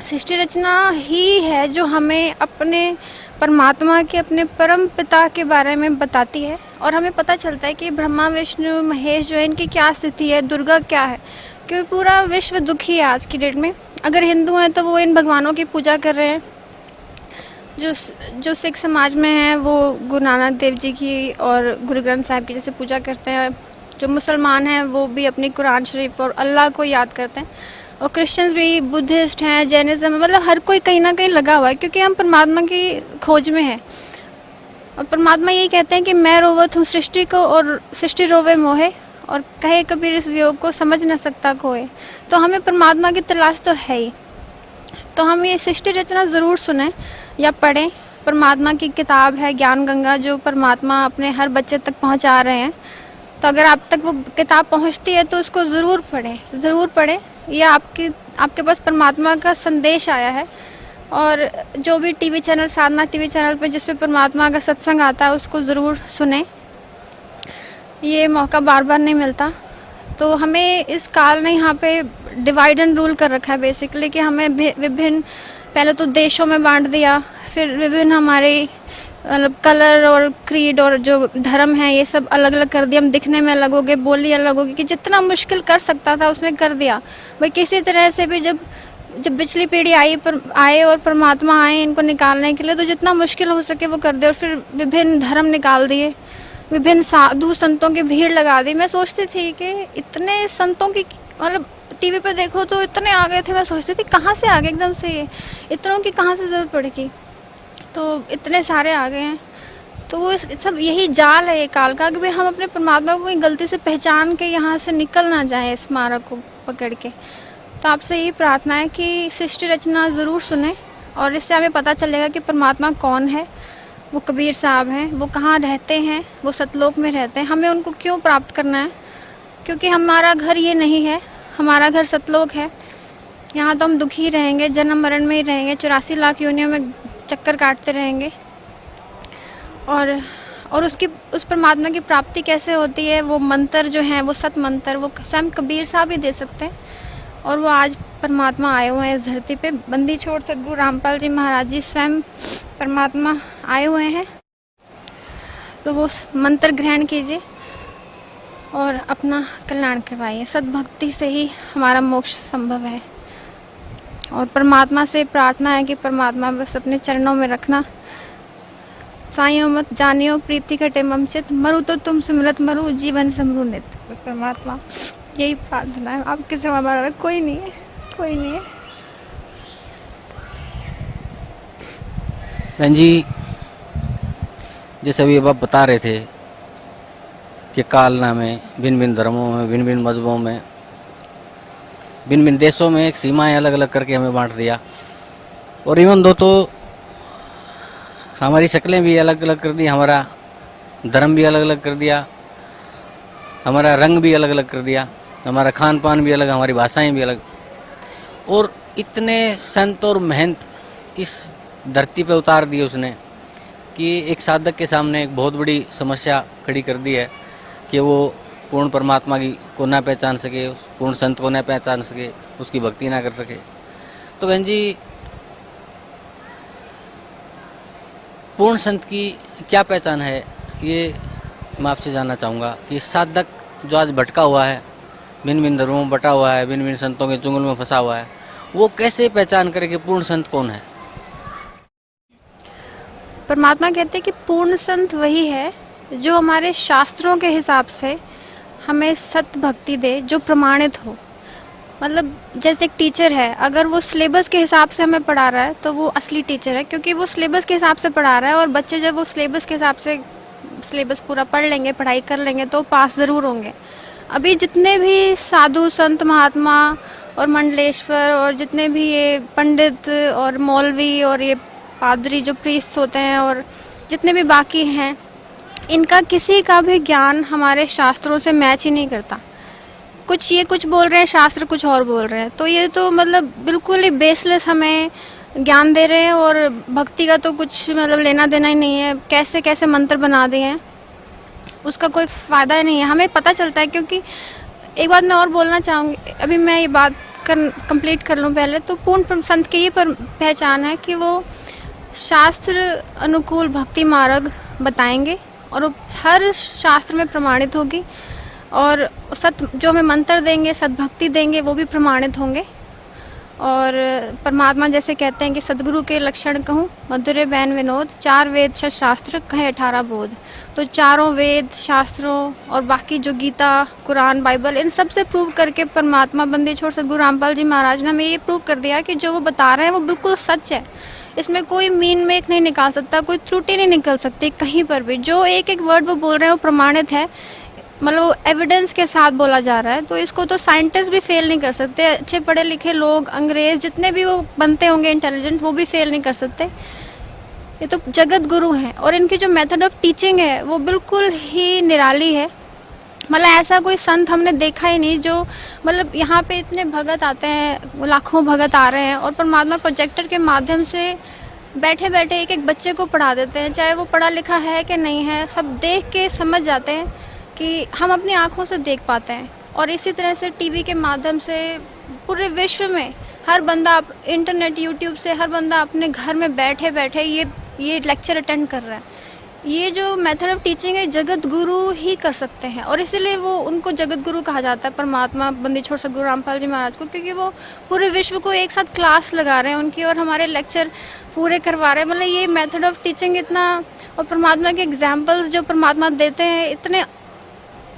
सृष्टि रचना ही है जो हमें अपने परमात्मा के, अपने परम पिता के बारे में बताती है और हमें पता चलता है कि ब्रह्मा विष्णु महेश जो है इनकी क्या स्थिति है, दुर्गा क्या है, क्योंकि पूरा विश्व दुखी है आज की डेट में। अगर हिंदू हैं तो वो इन भगवानों की पूजा कर रहे हैं, जो सिख समाज में हैं वो गुरु नानक देव जी की और गुरु ग्रंथ साहिब की जैसे पूजा करते हैं। जो मुसलमान हैं वो भी अपनी कुरान शरीफ और अल्लाह को याद करते हैं, और क्रिश्चियंस भी, बुद्धिस्ट हैं, जैनिज्म, मतलब हर कोई कहीं ना कहीं लगा हुआ है क्योंकि हम परमात्मा की खोज में हैं। और परमात्मा यही कहते हैं कि मैं रोवत हूँ सृष्टि को और सृष्टि रोवे मोहे, और कहे कबीर इस वियोग को समझ न सकता कोई। तो हमें परमात्मा की तलाश तो है ही। तो हम ये सृष्टि रचना ज़रूर सुने या पढ़ें। परमात्मा की किताब है ज्ञान गंगा, जो परमात्मा अपने हर बच्चे तक पहुंचा रहे हैं। तो अगर आप तक वो किताब पहुंचती है तो उसको ज़रूर पढ़ें, ज़रूर पढ़ें। ये आपके पास परमात्मा का संदेश आया है। और जो भी टीवी चैनल, साधना टीवी चैनल पे जिस पे परमात्मा का सत्संग आता है उसको ज़रूर सुने। ये मौका बार बार नहीं मिलता। तो हमें इस काल ने यहाँ पे डिवाइड एंड रूल कर रखा है बेसिकली, कि हमें विभिन्न, पहले तो देशों में बांट दिया, फिर विभिन्न हमारे मतलब कलर और क्रीड और जो धर्म है ये सब अलग अलग कर दिया। हम दिखने में अलग हो गए, बोली अलग हो गई, कि जितना मुश्किल कर सकता था उसने कर दिया। भाई किसी तरह से भी जब पिछली पीढ़ी आए और परमात्मा आए इनको निकालने के लिए, तो जितना मुश्किल हो सके वो कर दिया। और फिर विभिन्न धर्म निकाल दिए, विभिन्न साधु संतों की भीड़ लगा दी। मैं सोचती थी कि इतने संतों की, मतलब टीवी पे देखो तो इतने आ गए थे, मैं सोचती थी कहाँ से आ गए एकदम से, ये इतनों की कहाँ से ज़रूरत पड़ेगी। तो इतने सारे आ गए हैं। तो वो सब यही जाल है ये काल का, कि भाई हम अपने परमात्मा को कहीं गलती से पहचान के यहाँ से निकल ना जाए इस मार्ग को पकड़ के। तो आपसे यही प्रार्थना है कि सृष्टि रचना ज़रूर सुने, और इससे हमें पता चलेगा कि परमात्मा कौन है। वो कबीर साहब हैं, वो कहाँ रहते हैं, वो सतलोक में रहते हैं। हमें उनको क्यों प्राप्त करना है? क्योंकि हमारा घर ये नहीं है, हमारा घर सतलोक है। यहाँ तो हम दुखी रहेंगे, जन्म मरण में ही रहेंगे, 84 लाख योनियों में चक्कर काटते रहेंगे। और उस परमात्मा की प्राप्ति कैसे होती है? वो मंत्र जो हैं, वो सत मंत्र, वो स्वयं कबीर साहब ही दे सकते हैं। और वो आज परमात्मा आए हुए हैं इस धरती पे। बंदी छोड़ सतगुरु रामपाल जी महाराज जी स्वयं परमात्मा आए हुए हैं। तो वो मंत्र ग्रहण कीजिए और अपना कल्याण करवाइए। सद्भक्ति से ही हमारा मोक्ष संभव है। और परमात्मा से प्रार्थना है कि परमात्मा बस अपने चरणों में रखना। साइयो मत जानियो प्रीति घटे मम चित, मरु तो तुम सिमरत मरु जीवन समरु नित। बस परमात्मा यही प्रार्थना है। आपके सिवा हमारा कोई नहीं है, कोई नहीं है। बहन जी, जैसे अभी आप बता रहे थे कि कालना में भिन्न भिन्न धर्मों में, भिन्न भिन्न मजहबों में, भिन्न भिन्न देशों में एक सीमाएं अलग अलग करके हमें बांट दिया। और इवन दो तो हमारी शक्लें भी अलग अलग कर दी, हमारा धर्म भी अलग अलग कर दिया, हमारा रंग भी अलग अलग कर दिया, हमारा खान पान भी अलग, हमारी भाषाएं भी अलग। और इतने संत और महंत इस धरती पे उतार दिए उसने कि एक साधक के सामने एक बहुत बड़ी समस्या खड़ी कर दी है कि वो पूर्ण परमात्मा की को ना पहचान सके, उस पूर्ण संत को ना पहचान सके, उसकी भक्ति ना कर सके। तो बहन जी, पूर्ण संत की क्या पहचान है, ये मैं आपसे जानना चाहूँगा कि साधक जो आज भटका हुआ है, भिन्न भिन्न धर्मों में बटा हुआ है, भिन्न भिन्न संतों के चुंगल में फंसा हुआ है, वो कैसे पहचान करे कि पूर्ण संत कौन है? परमात्मा कहते हैं कि पूर्ण संत वही है जो हमारे शास्त्रों के हिसाब से हमें सत्य भक्ति दे, जो प्रमाणित हो। मतलब जैसे एक टीचर है, अगर वो सिलेबस के हिसाब से हमें पढ़ा रहा है तो वो असली टीचर है, क्योंकि वो सिलेबस के हिसाब से पढ़ा रहा है। और बच्चे जब वो सिलेबस के हिसाब से सिलेबस पूरा पढ़ लेंगे, पढ़ाई कर लेंगे, तो पास ज़रूर होंगे। अभी जितने भी साधु संत महात्मा और मंडलेश्वर और जितने भी ये पंडित और मौलवी और ये पादरी जो प्रीस्ट होते हैं और जितने भी बाकी हैं, इनका किसी का भी ज्ञान हमारे शास्त्रों से मैच ही नहीं करता। कुछ ये कुछ बोल रहे हैं, शास्त्र कुछ और बोल रहे हैं। तो ये तो मतलब बिल्कुल ही बेसलेस हमें ज्ञान दे रहे हैं और भक्ति का तो कुछ मतलब लेना देना ही नहीं है। कैसे कैसे मंत्र बना दिए हैं, उसका कोई फ़ायदा ही नहीं है। हमें पता चलता है, क्योंकि एक बात मैं और बोलना चाहूँगी, अभी मैं ये बात कंप्लीट कर लूँ पहले। तो पूर्ण संत की ये पहचान है कि वो शास्त्र अनुकूल भक्ति मार्ग बताएंगे और वो हर शास्त्र में प्रमाणित होगी, और जो हमें मंत्र देंगे, सद्भक्ति देंगे, वो भी प्रमाणित होंगे। और परमात्मा जैसे कहते हैं कि सदगुरु के लक्षण कहूँ, मधुरे बैन विनोद, 4 वेद 6 शास्त्र कहे 18 बोध। तो चारों वेद शास्त्रों और बाकी जो गीता, कुरान, बाइबल, इन सब से प्रूव करके परमात्मा बंदी छोड़ सदगुरु रामपाल जी महाराज ने हमें ये प्रूव कर दिया कि जो वो बता रहे हैं वो बिल्कुल सच है। इसमें कोई मीन मेक नहीं निकाल सकता, कोई त्रुटि नहीं निकल सकती कहीं पर भी। जो एक एक वर्ड वो बोल रहे हैं वो प्रमाणित है, मतलब एविडेंस के साथ बोला जा रहा है। तो इसको तो साइंटिस्ट भी फेल नहीं कर सकते, अच्छे पढ़े लिखे लोग, अंग्रेज जितने भी वो बनते होंगे इंटेलिजेंट, वो भी फेल नहीं कर सकते। ये तो जगत गुरु हैं और इनकी जो मेथड ऑफ टीचिंग है वो बिल्कुल ही निराली है। मतलब ऐसा कोई संत हमने देखा ही नहीं जो, मतलब यहाँ पे इतने भगत आते हैं, लाखों भगत आ रहे हैं और परमात्मा प्रोजेक्टर के माध्यम से बैठे बैठे एक एक बच्चे को पढ़ा देते हैं, चाहे वो पढ़ा लिखा है कि नहीं है, सब देख के समझ जाते हैं कि हम अपनी आंखों से देख पाते हैं। और इसी तरह से टीवी के माध्यम से पूरे विश्व में हर बंदा, इंटरनेट, यूट्यूब से हर बंदा अपने घर में बैठे बैठे ये लेक्चर अटेंड कर रहा है। ये जो मेथड ऑफ टीचिंग है जगत गुरु ही कर सकते हैं, और इसीलिए वो उनको जगत गुरु कहा जाता है, परमात्मा बंदी छोड़ सदगुरु रामपाल जी महाराज को, क्योंकि वो पूरे विश्व को एक साथ क्लास लगा रहे हैं उनकी और हमारे लेक्चर पूरे करवा रहे हैं। मतलब ये मेथड ऑफ टीचिंग इतना, और परमात्मा के एग्जाम्पल्स जो परमात्मा देते हैं इतने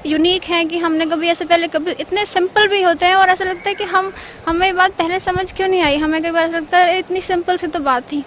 यूनिक हैं कि हमने कभी ऐसे पहले कभी, इतने सिंपल भी होते हैं और ऐसा लगता है कि हमें ये बात पहले समझ क्यों नहीं आई। हमें कई बार ऐसा लगता है इतनी सिंपल सी तो बात थी।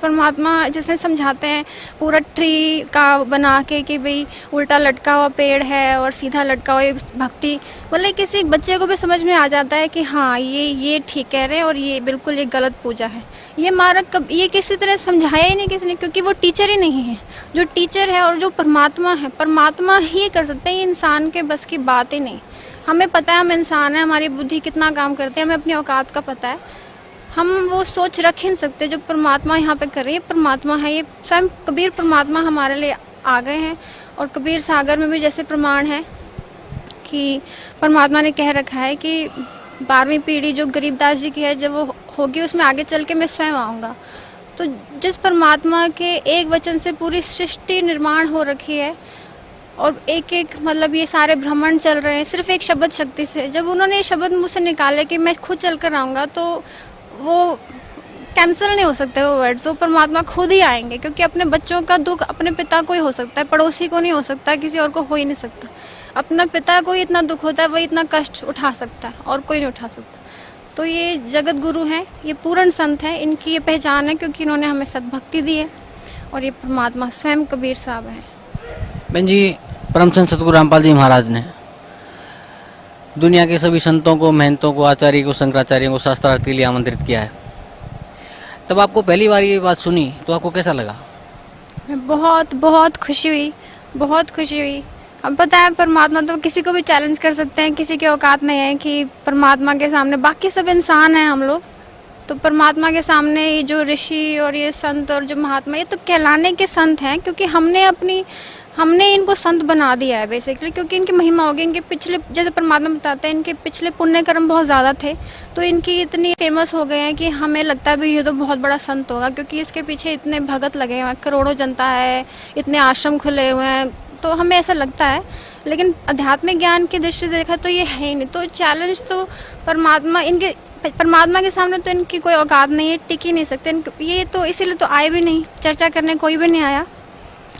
परमात्मा जिसमें समझाते हैं पूरा ट्री का बना के कि भाई उल्टा लटका हुआ पेड़ है और सीधा लटका हुआ, ये भक्ति, मतलब किसी बच्चे को भी समझ में आ जाता है कि हाँ ये ठीक कह रहे हैं और ये बिल्कुल ये गलत पूजा है। ये मार्ग ये किसी तरह समझाया ही नहीं किसी ने, क्योंकि वो टीचर ही नहीं है। जो टीचर है और जो परमात्मा है, परमात्मा ही कर सकते हैं। ये इंसान के बस की बात ही नहीं। हमें पता है हम इंसान हैं, हमारी बुद्धि कितना काम करती है, हमें अपनी औकात का पता है, हम वो सोच रख ही नहीं सकते जो परमात्मा यहाँ पे कर रही है। परमात्मा है, ये स्वयं कबीर परमात्मा हमारे लिए आ गए हैं। और कबीर सागर में भी जैसे प्रमाण है कि परमात्मा ने कह रखा है कि 12वीं पीढ़ी जो गरीबदास जी की है, जब वो होगी उसमें आगे चल के मैं स्वयं आऊँगा। तो जिस परमात्मा के एक वचन से पूरी सृष्टि निर्माण हो रखी है और एक एक मतलब ये सारे ब्रह्मांड चल रहे हैं सिर्फ एक शब्द शक्ति से, जब उन्होंने ये शब्द मुँह से निकाले कि मैं खुद चल कर आऊँगा, तो वो कैंसिल नहीं हो सकते वो वर्ड्स। वो परमात्मा खुद ही आएंगे, क्योंकि अपने बच्चों का दुख अपने पिता को ही हो सकता है, पड़ोसी को नहीं हो सकता, किसी और को हो ही नहीं सकता। अपना पिता को ही इतना दुख होता है, वही इतना कष्ट उठा सकता है और कोई नहीं उठा सकता। तो ये जगत गुरु हैं, ये पूर्ण संत हैं, इनकी ये पहचान है क्योंकि इन्होंने हमें सद्भक्ति दी है और ये परमात्मा स्वयं कबीर साहब हैं। बहन जी, परम संत सतगुरु रामपाल जी महाराज ने दुनिया के सभी संतों को, महंतों को, आचार्य को, शंकराचार्यों को शास्त्रार्थ के लिए आमंत्रित किया है। तब आपको पहली बार ये बात सुनी तो आपको कैसा लगा? बहुत बहुत खुशी हुई। बहुत खुशी हुई। हम पता है परमात्मा तो किसी को भी चैलेंज कर सकते हैं, किसी की औकात नहीं है कि परमात्मा के सामने, बाकी सब इंसान हैं हम लोग, तो परमात्मा के सामने ये जो ऋषि और ये संत और जो महात्मा, ये तो कहलाने के संत हैं, क्योंकि हमने इनको संत बना दिया है बेसिकली, क्योंकि इनकी महिमा होगी। इनके पिछले, जैसे परमात्मा बताते हैं, इनके पिछले पुण्य कर्म बहुत ज़्यादा थे, तो इनकी इतनी फेमस हो गए हैं कि हमें लगता है भी ये तो बहुत बड़ा संत होगा, क्योंकि इसके पीछे इतने भगत लगे हुए हैं, करोड़ों जनता है, इतने आश्रम खुले हुए हैं, तो हमें ऐसा लगता है। लेकिन आध्यात्मिक ज्ञान की दृष्टि से देखा तो ये है ही नहीं। तो चैलेंज तो परमात्मा के सामने तो इनकी कोई औकात नहीं है, टिक ही नहीं सकते। ये तो इसीलिए तो आए भी नहीं, चर्चा करने कोई भी नहीं आया,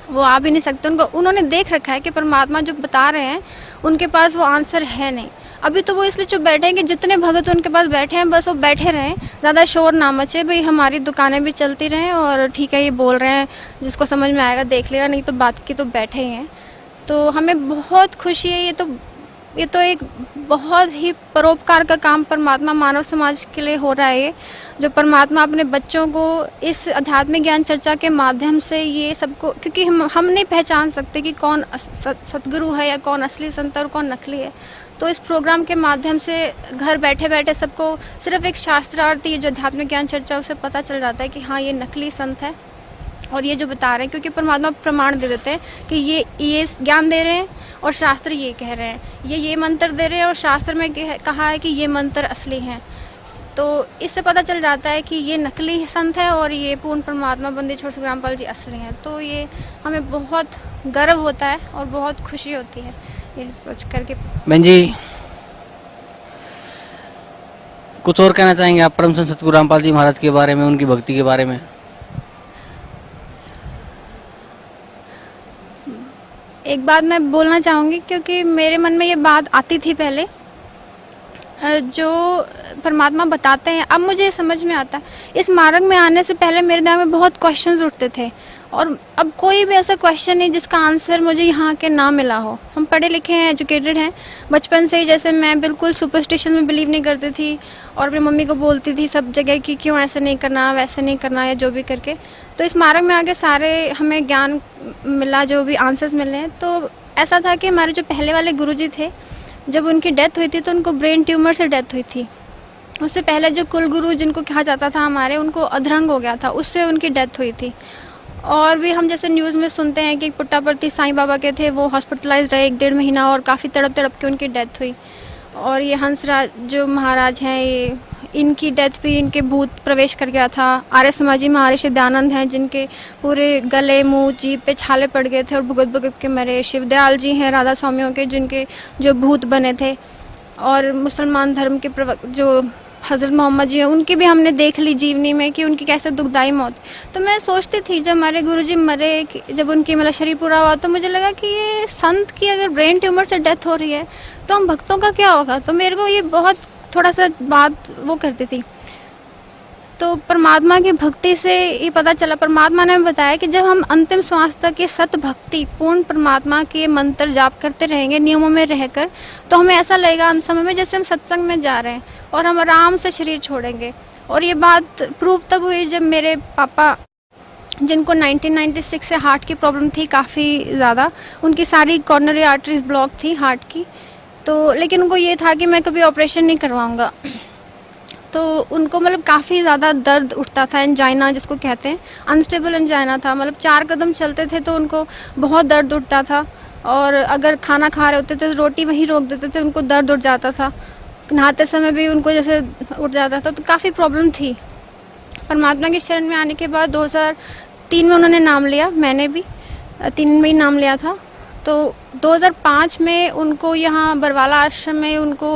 वो आ भी नहीं सकते। उन्होंने देख रखा है कि परमात्मा जो बता रहे हैं उनके पास वो आंसर है नहीं। अभी तो वो इसलिए चुप बैठे हैं कि जितने भगत उनके पास बैठे हैं बस वो बैठे रहें, ज़्यादा शोर ना मचे, भाई हमारी दुकानें भी चलती रहें, और ठीक है ये बोल रहे हैं, जिसको समझ में आएगा देख लेगा, नहीं तो बात की तो बैठे ही हैं। तो हमें बहुत खुशी है। ये तो एक बहुत ही परोपकार का काम परमात्मा मानव समाज के लिए हो रहा है। ये जो परमात्मा अपने बच्चों को इस आध्यात्मिक ज्ञान चर्चा के माध्यम से ये सबको, क्योंकि हम नहीं पहचान सकते कि कौन सतगुरु है या कौन असली संत और कौन नकली है। तो इस प्रोग्राम के माध्यम से घर बैठे बैठे सबको सिर्फ एक शास्त्रार्थी जो आध्यात्मिक ज्ञान चर्चा, उसे पता चल जाता है कि हाँ ये नकली संत है और ये जो बता रहे हैं, क्योंकि परमात्मा प्रमाण दे देते हैं कि ये ज्ञान दे रहे हैं और शास्त्र ये कह रहे हैं, ये मंत्र दे रहे हैं और शास्त्र में कहा है कि ये मंत्र असली हैं। तो इससे पता चल जाता है कि ये नकली संत है और ये पूर्ण परमात्मा बंदी छोड़ सतगुरु रामपाल जी असली हैं। तो ये हमें बहुत गर्व होता है और बहुत खुशी होती है ये सोच करके। बहन जी, कुछ और कहना चाहेंगे आप परम संत सतगुरु रामपाल जी महाराज के बारे में, उनकी भक्ति के बारे में? एक बात मैं बोलना चाहूँगी, क्योंकि मेरे मन में ये बात आती थी पहले, जो परमात्मा बताते हैं अब मुझे समझ में आता है। इस मार्ग में आने से पहले मेरे दिमाग में बहुत क्वेश्चंस उठते थे, और अब कोई भी ऐसा क्वेश्चन नहीं जिसका आंसर मुझे यहाँ के ना मिला हो। हम पढ़े लिखे हैं, एजुकेटेड हैं, बचपन से ही जैसे मैं बिल्कुल सुपरस्टिशन में बिलीव नहीं करती थी और अपनी मम्मी को बोलती थी सब जगह कि क्यों ऐसे नहीं करना, वैसे नहीं करना, या जो भी करके। तो इस मार्ग में आके सारे हमें ज्ञान मिला, जो भी आंसर्स मिले हैं। तो ऐसा था कि हमारे जो पहले वाले गुरुजी थे, जब उनकी डेथ हुई थी तो उनको ब्रेन ट्यूमर से डेथ हुई थी। उससे पहले जो कुल गुरु जिनको कहा जाता था हमारे, उनको अधरंग हो गया था, उससे उनकी डेथ हुई थी। और भी हम जैसे न्यूज़ में सुनते हैं कि पुट्टापर्थी साईं बाबा के थे, वो हॉस्पिटलाइज्ड रहे 1-1.5 महीना और काफ़ी तड़प के उनकी डेथ हुई। और ये हंसराज जो महाराज हैं, ये इनकी डेथ भी इनके भूत प्रवेश कर गया था। आर्य समाजी महर्षि दयानंद हैं, जिनके पूरे गले, मुंह, जीभ पे छाले पड़ गए थे और भुगत के मरे। शिवदयाल जी हैं राधा स्वामियों के, जिनके जो भूत बने थे। और मुसलमान धर्म के जो हज़रत मोहम्मद जी हैं, उनकी भी हमने देख ली जीवनी में कि उनकी कैसे दुखदाई मौत। तो मैं सोचती थी जब हमारे गुरुजी मरे, जब उनकी मतलब शरीर पूरा हुआ, तो मुझे लगा कि ये संत की अगर ब्रेन ट्यूमर से डेथ हो रही है तो हम भक्तों का क्या होगा। तो मेरे को ये बहुत थोड़ा सा बात वो करती थी। तो परमात्मा की भक्ति से ये पता चला, परमात्मा ने बताया कि जब हम अंतिम श्वास तक ये सत भक्ति पूर्ण परमात्मा के मंत्र जाप करते रहेंगे नियमों में रहकर, तो हमें ऐसा लगेगा अंत समय में जैसे हम सत्संग में जा रहे हैं और हम आराम से शरीर छोड़ेंगे। और ये बात प्रूव तब हुई जब मेरे पापा, जिनको 1996 से हार्ट की प्रॉब्लम थी काफ़ी ज़्यादा, उनकी सारी कॉर्नरी आर्टरीज ब्लॉक थी हार्ट की। तो लेकिन उनको ये था कि मैं कभी ऑपरेशन नहीं करवाऊँगा। तो उनको मतलब काफ़ी ज़्यादा दर्द उठता था, एंजाइना जिसको कहते हैं, अनस्टेबल एंजाइना था। मतलब 4 कदम चलते थे तो उनको बहुत दर्द उठता था, और अगर खाना खा रहे होते थे तो रोटी वहीं रोक देते थे, उनको दर्द उठ जाता था। नहाते समय भी उनको जैसे उठ जाता था। तो काफ़ी प्रॉब्लम थी। परमात्मा की शरण में आने के बाद 2003 में उन्होंने नाम लिया, मैंने भी 3 में ही नाम लिया था। तो 2005 में उनको यहाँ बरवाला आश्रम में उनको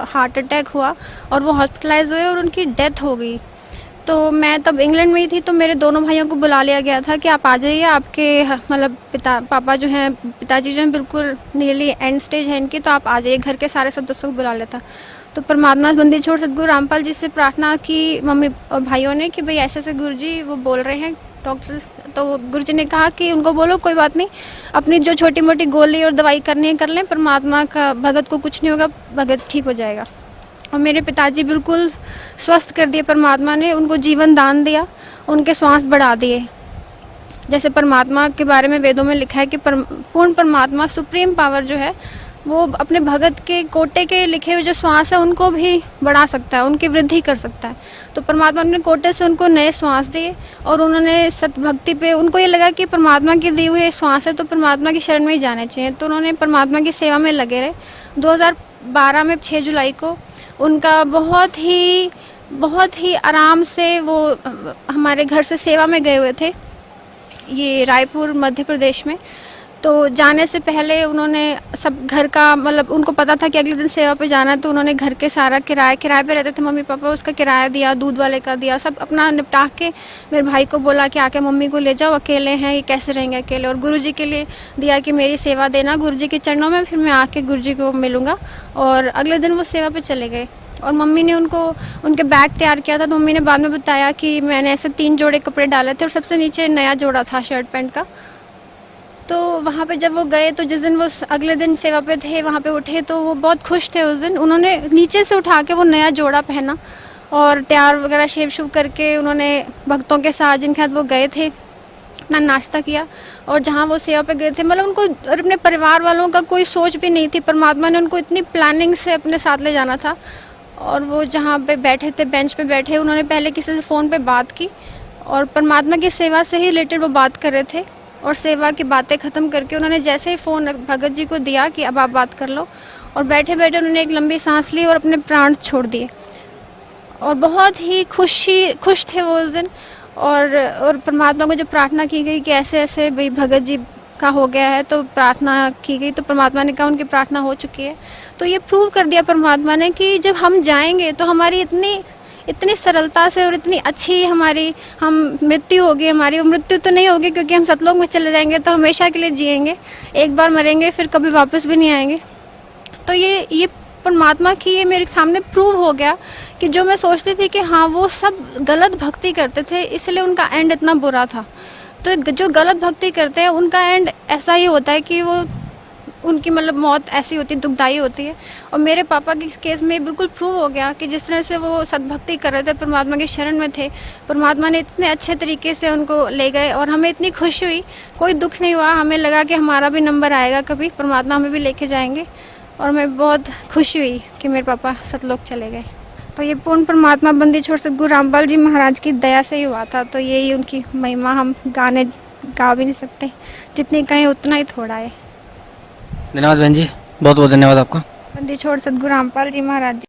हार्ट अटैक हुआ और वो हॉस्पिटलाइज हुए और उनकी डेथ हो गई। तो मैं तब इंग्लैंड में ही थी, तो मेरे दोनों भाइयों को बुला लिया गया था कि आप आ जाइए, आपके मतलब पापा जो हैं, पिताजी जो हैं बिल्कुल नियरली एंड स्टेज है इनकी, तो आप आ जाइए। घर के सारे सदस्यों को बुला लेता। तो परमात्मा बंदी छोड़ सतगुरु रामपाल जी से प्रार्थना की मम्मी और भाइयों ने कि भाई ऐसे ऐसे गुरुजी वो बोल रहे हैं डॉक्टर। तो गुरुजी ने कहा कि उनको बोलो कोई बात नहीं, अपनी जो छोटी मोटी गोली और दवाई करनी है कर लें, परमात्मा का भगत को कुछ नहीं होगा, भगत ठीक हो जाएगा। और मेरे पिताजी बिल्कुल स्वस्थ कर दिए परमात्मा ने, उनको जीवन दान दिया, उनके श्वास बढ़ा दिए। जैसे परमात्मा के बारे में वेदों में लिखा है कि पूर्ण परमात्मा सुप्रीम पावर जो है वो अपने भगत के कोटे के लिखे हुए जो श्वास है उनको भी बढ़ा सकता है, उनकी वृद्धि कर सकता है। तो परमात्मा ने कोटे से उनको नए श्वास दिए और उन्होंने सतभक्ति पे उनको ये लगा कि परमात्मा की दी हुई श्वास है तो परमात्मा की शरण में ही जाने चाहिए। तो उन्होंने परमात्मा की सेवा में लगे रहे। 2012 में 6 जुलाई को उनका बहुत ही आराम से वो हमारे घर से सेवा में गए हुए थे, ये रायपुर मध्य प्रदेश में। तो जाने से पहले उन्होंने सब घर का मतलब उनको पता था कि अगले दिन सेवा पे जाना है, तो उन्होंने घर के सारा किराए पे रहते थे मम्मी पापा, उसका किराया दिया, दूध वाले का दिया, सब अपना निपटा के मेरे भाई को बोला कि आके मम्मी को ले जाओ, अकेले हैं ये कैसे रहेंगे अकेले। और गुरुजी के लिए दिया कि मेरी सेवा देना गुरुजी के चरणों में, फिर मैं आके गुरुजी को मिलूँगा। और अगले दिन वो सेवा पे चले गए और मम्मी ने उनके बैग तैयार किया था। तो मम्मी ने बाद में बताया कि मैंने ऐसे 3 जोड़े कपड़े डाले थे और सबसे नीचे नया जोड़ा था शर्ट पैंट का। तो वहाँ पे जब वो गए तो जिस दिन वो अगले दिन सेवा पे थे वहाँ पे उठे तो वो बहुत खुश थे। उस दिन उन्होंने नीचे से उठा के वो नया जोड़ा पहना और तैयार वगैरह शेव शुव करके उन्होंने भक्तों के साथ जिनके साथ वो गए थे अपना नाश्ता किया। और जहाँ वो सेवा पे गए थे मतलब उनको और अपने परिवार वालों का कोई सोच भी नहीं थी, परमात्मा ने उनको इतनी प्लानिंग से अपने साथ ले जाना था। और वो जहाँ पे बैठे थे बेंच पे बैठे, उन्होंने पहले किसी से फ़ोन पे बात की और परमात्मा की सेवा से ही रिलेटेड वो बात कर रहे थे। और सेवा की बातें ख़त्म करके उन्होंने जैसे ही फ़ोन भगत जी को दिया कि अब आप बात कर लो, और बैठे बैठे उन्होंने एक लंबी सांस ली और अपने प्राण छोड़ दिए। और बहुत ही खुश थे वो उस दिन। और परमात्मा को जब प्रार्थना की गई कि ऐसे ऐसे भाई भगत जी का हो गया है, तो प्रार्थना की गई तो परमात्मा ने कहा उनकी प्रार्थना हो चुकी है। तो ये प्रूव कर दिया परमात्मा ने कि जब हम जाएंगे तो हमारी इतनी सरलता से और इतनी अच्छी हम मृत्यु होगी हमारी, वो मृत्यु तो नहीं होगी क्योंकि हम सतलोक में चले जाएंगे तो हमेशा के लिए जिएंगे, एक बार मरेंगे फिर कभी वापस भी नहीं आएंगे। तो ये परमात्मा की ये मेरे सामने प्रूव हो गया कि जो मैं सोचती थी कि हाँ वो सब गलत भक्ति करते थे इसलिए उनका एंड इतना बुरा था। तो जो गलत भक्ति करते हैं उनका एंड ऐसा ही होता है कि वो उनकी मतलब मौत ऐसी होती है, दुखदायी होती है। और मेरे पापा के केस में बिल्कुल प्रूव हो गया कि जिस तरह से वो सद्भक्ति कर रहे थे, परमात्मा की शरण में थे, परमात्मा ने इतने अच्छे तरीके से उनको ले गए और हमें इतनी खुशी हुई, कोई दुख नहीं हुआ। हमें लगा कि हमारा भी नंबर आएगा कभी, परमात्मा हमें भी लेके जाएंगे। और मैं बहुत खुशी हुई कि मेरे पापा सतलोक चले गए। तो ये पूर्ण परमात्मा बंदी छोड़ सद्गुरु रामपाल जी महाराज की दया से ही हुआ था। तो यही उनकी महिमा हम गा भी नहीं सकते, जितनी कहें उतना ही थोड़ा है। धन्यवाद बहन जी, बहुत बहुत धन्यवाद आपका। बंदी छोड़ सद्गुरु रामपाल जी महाराज जी।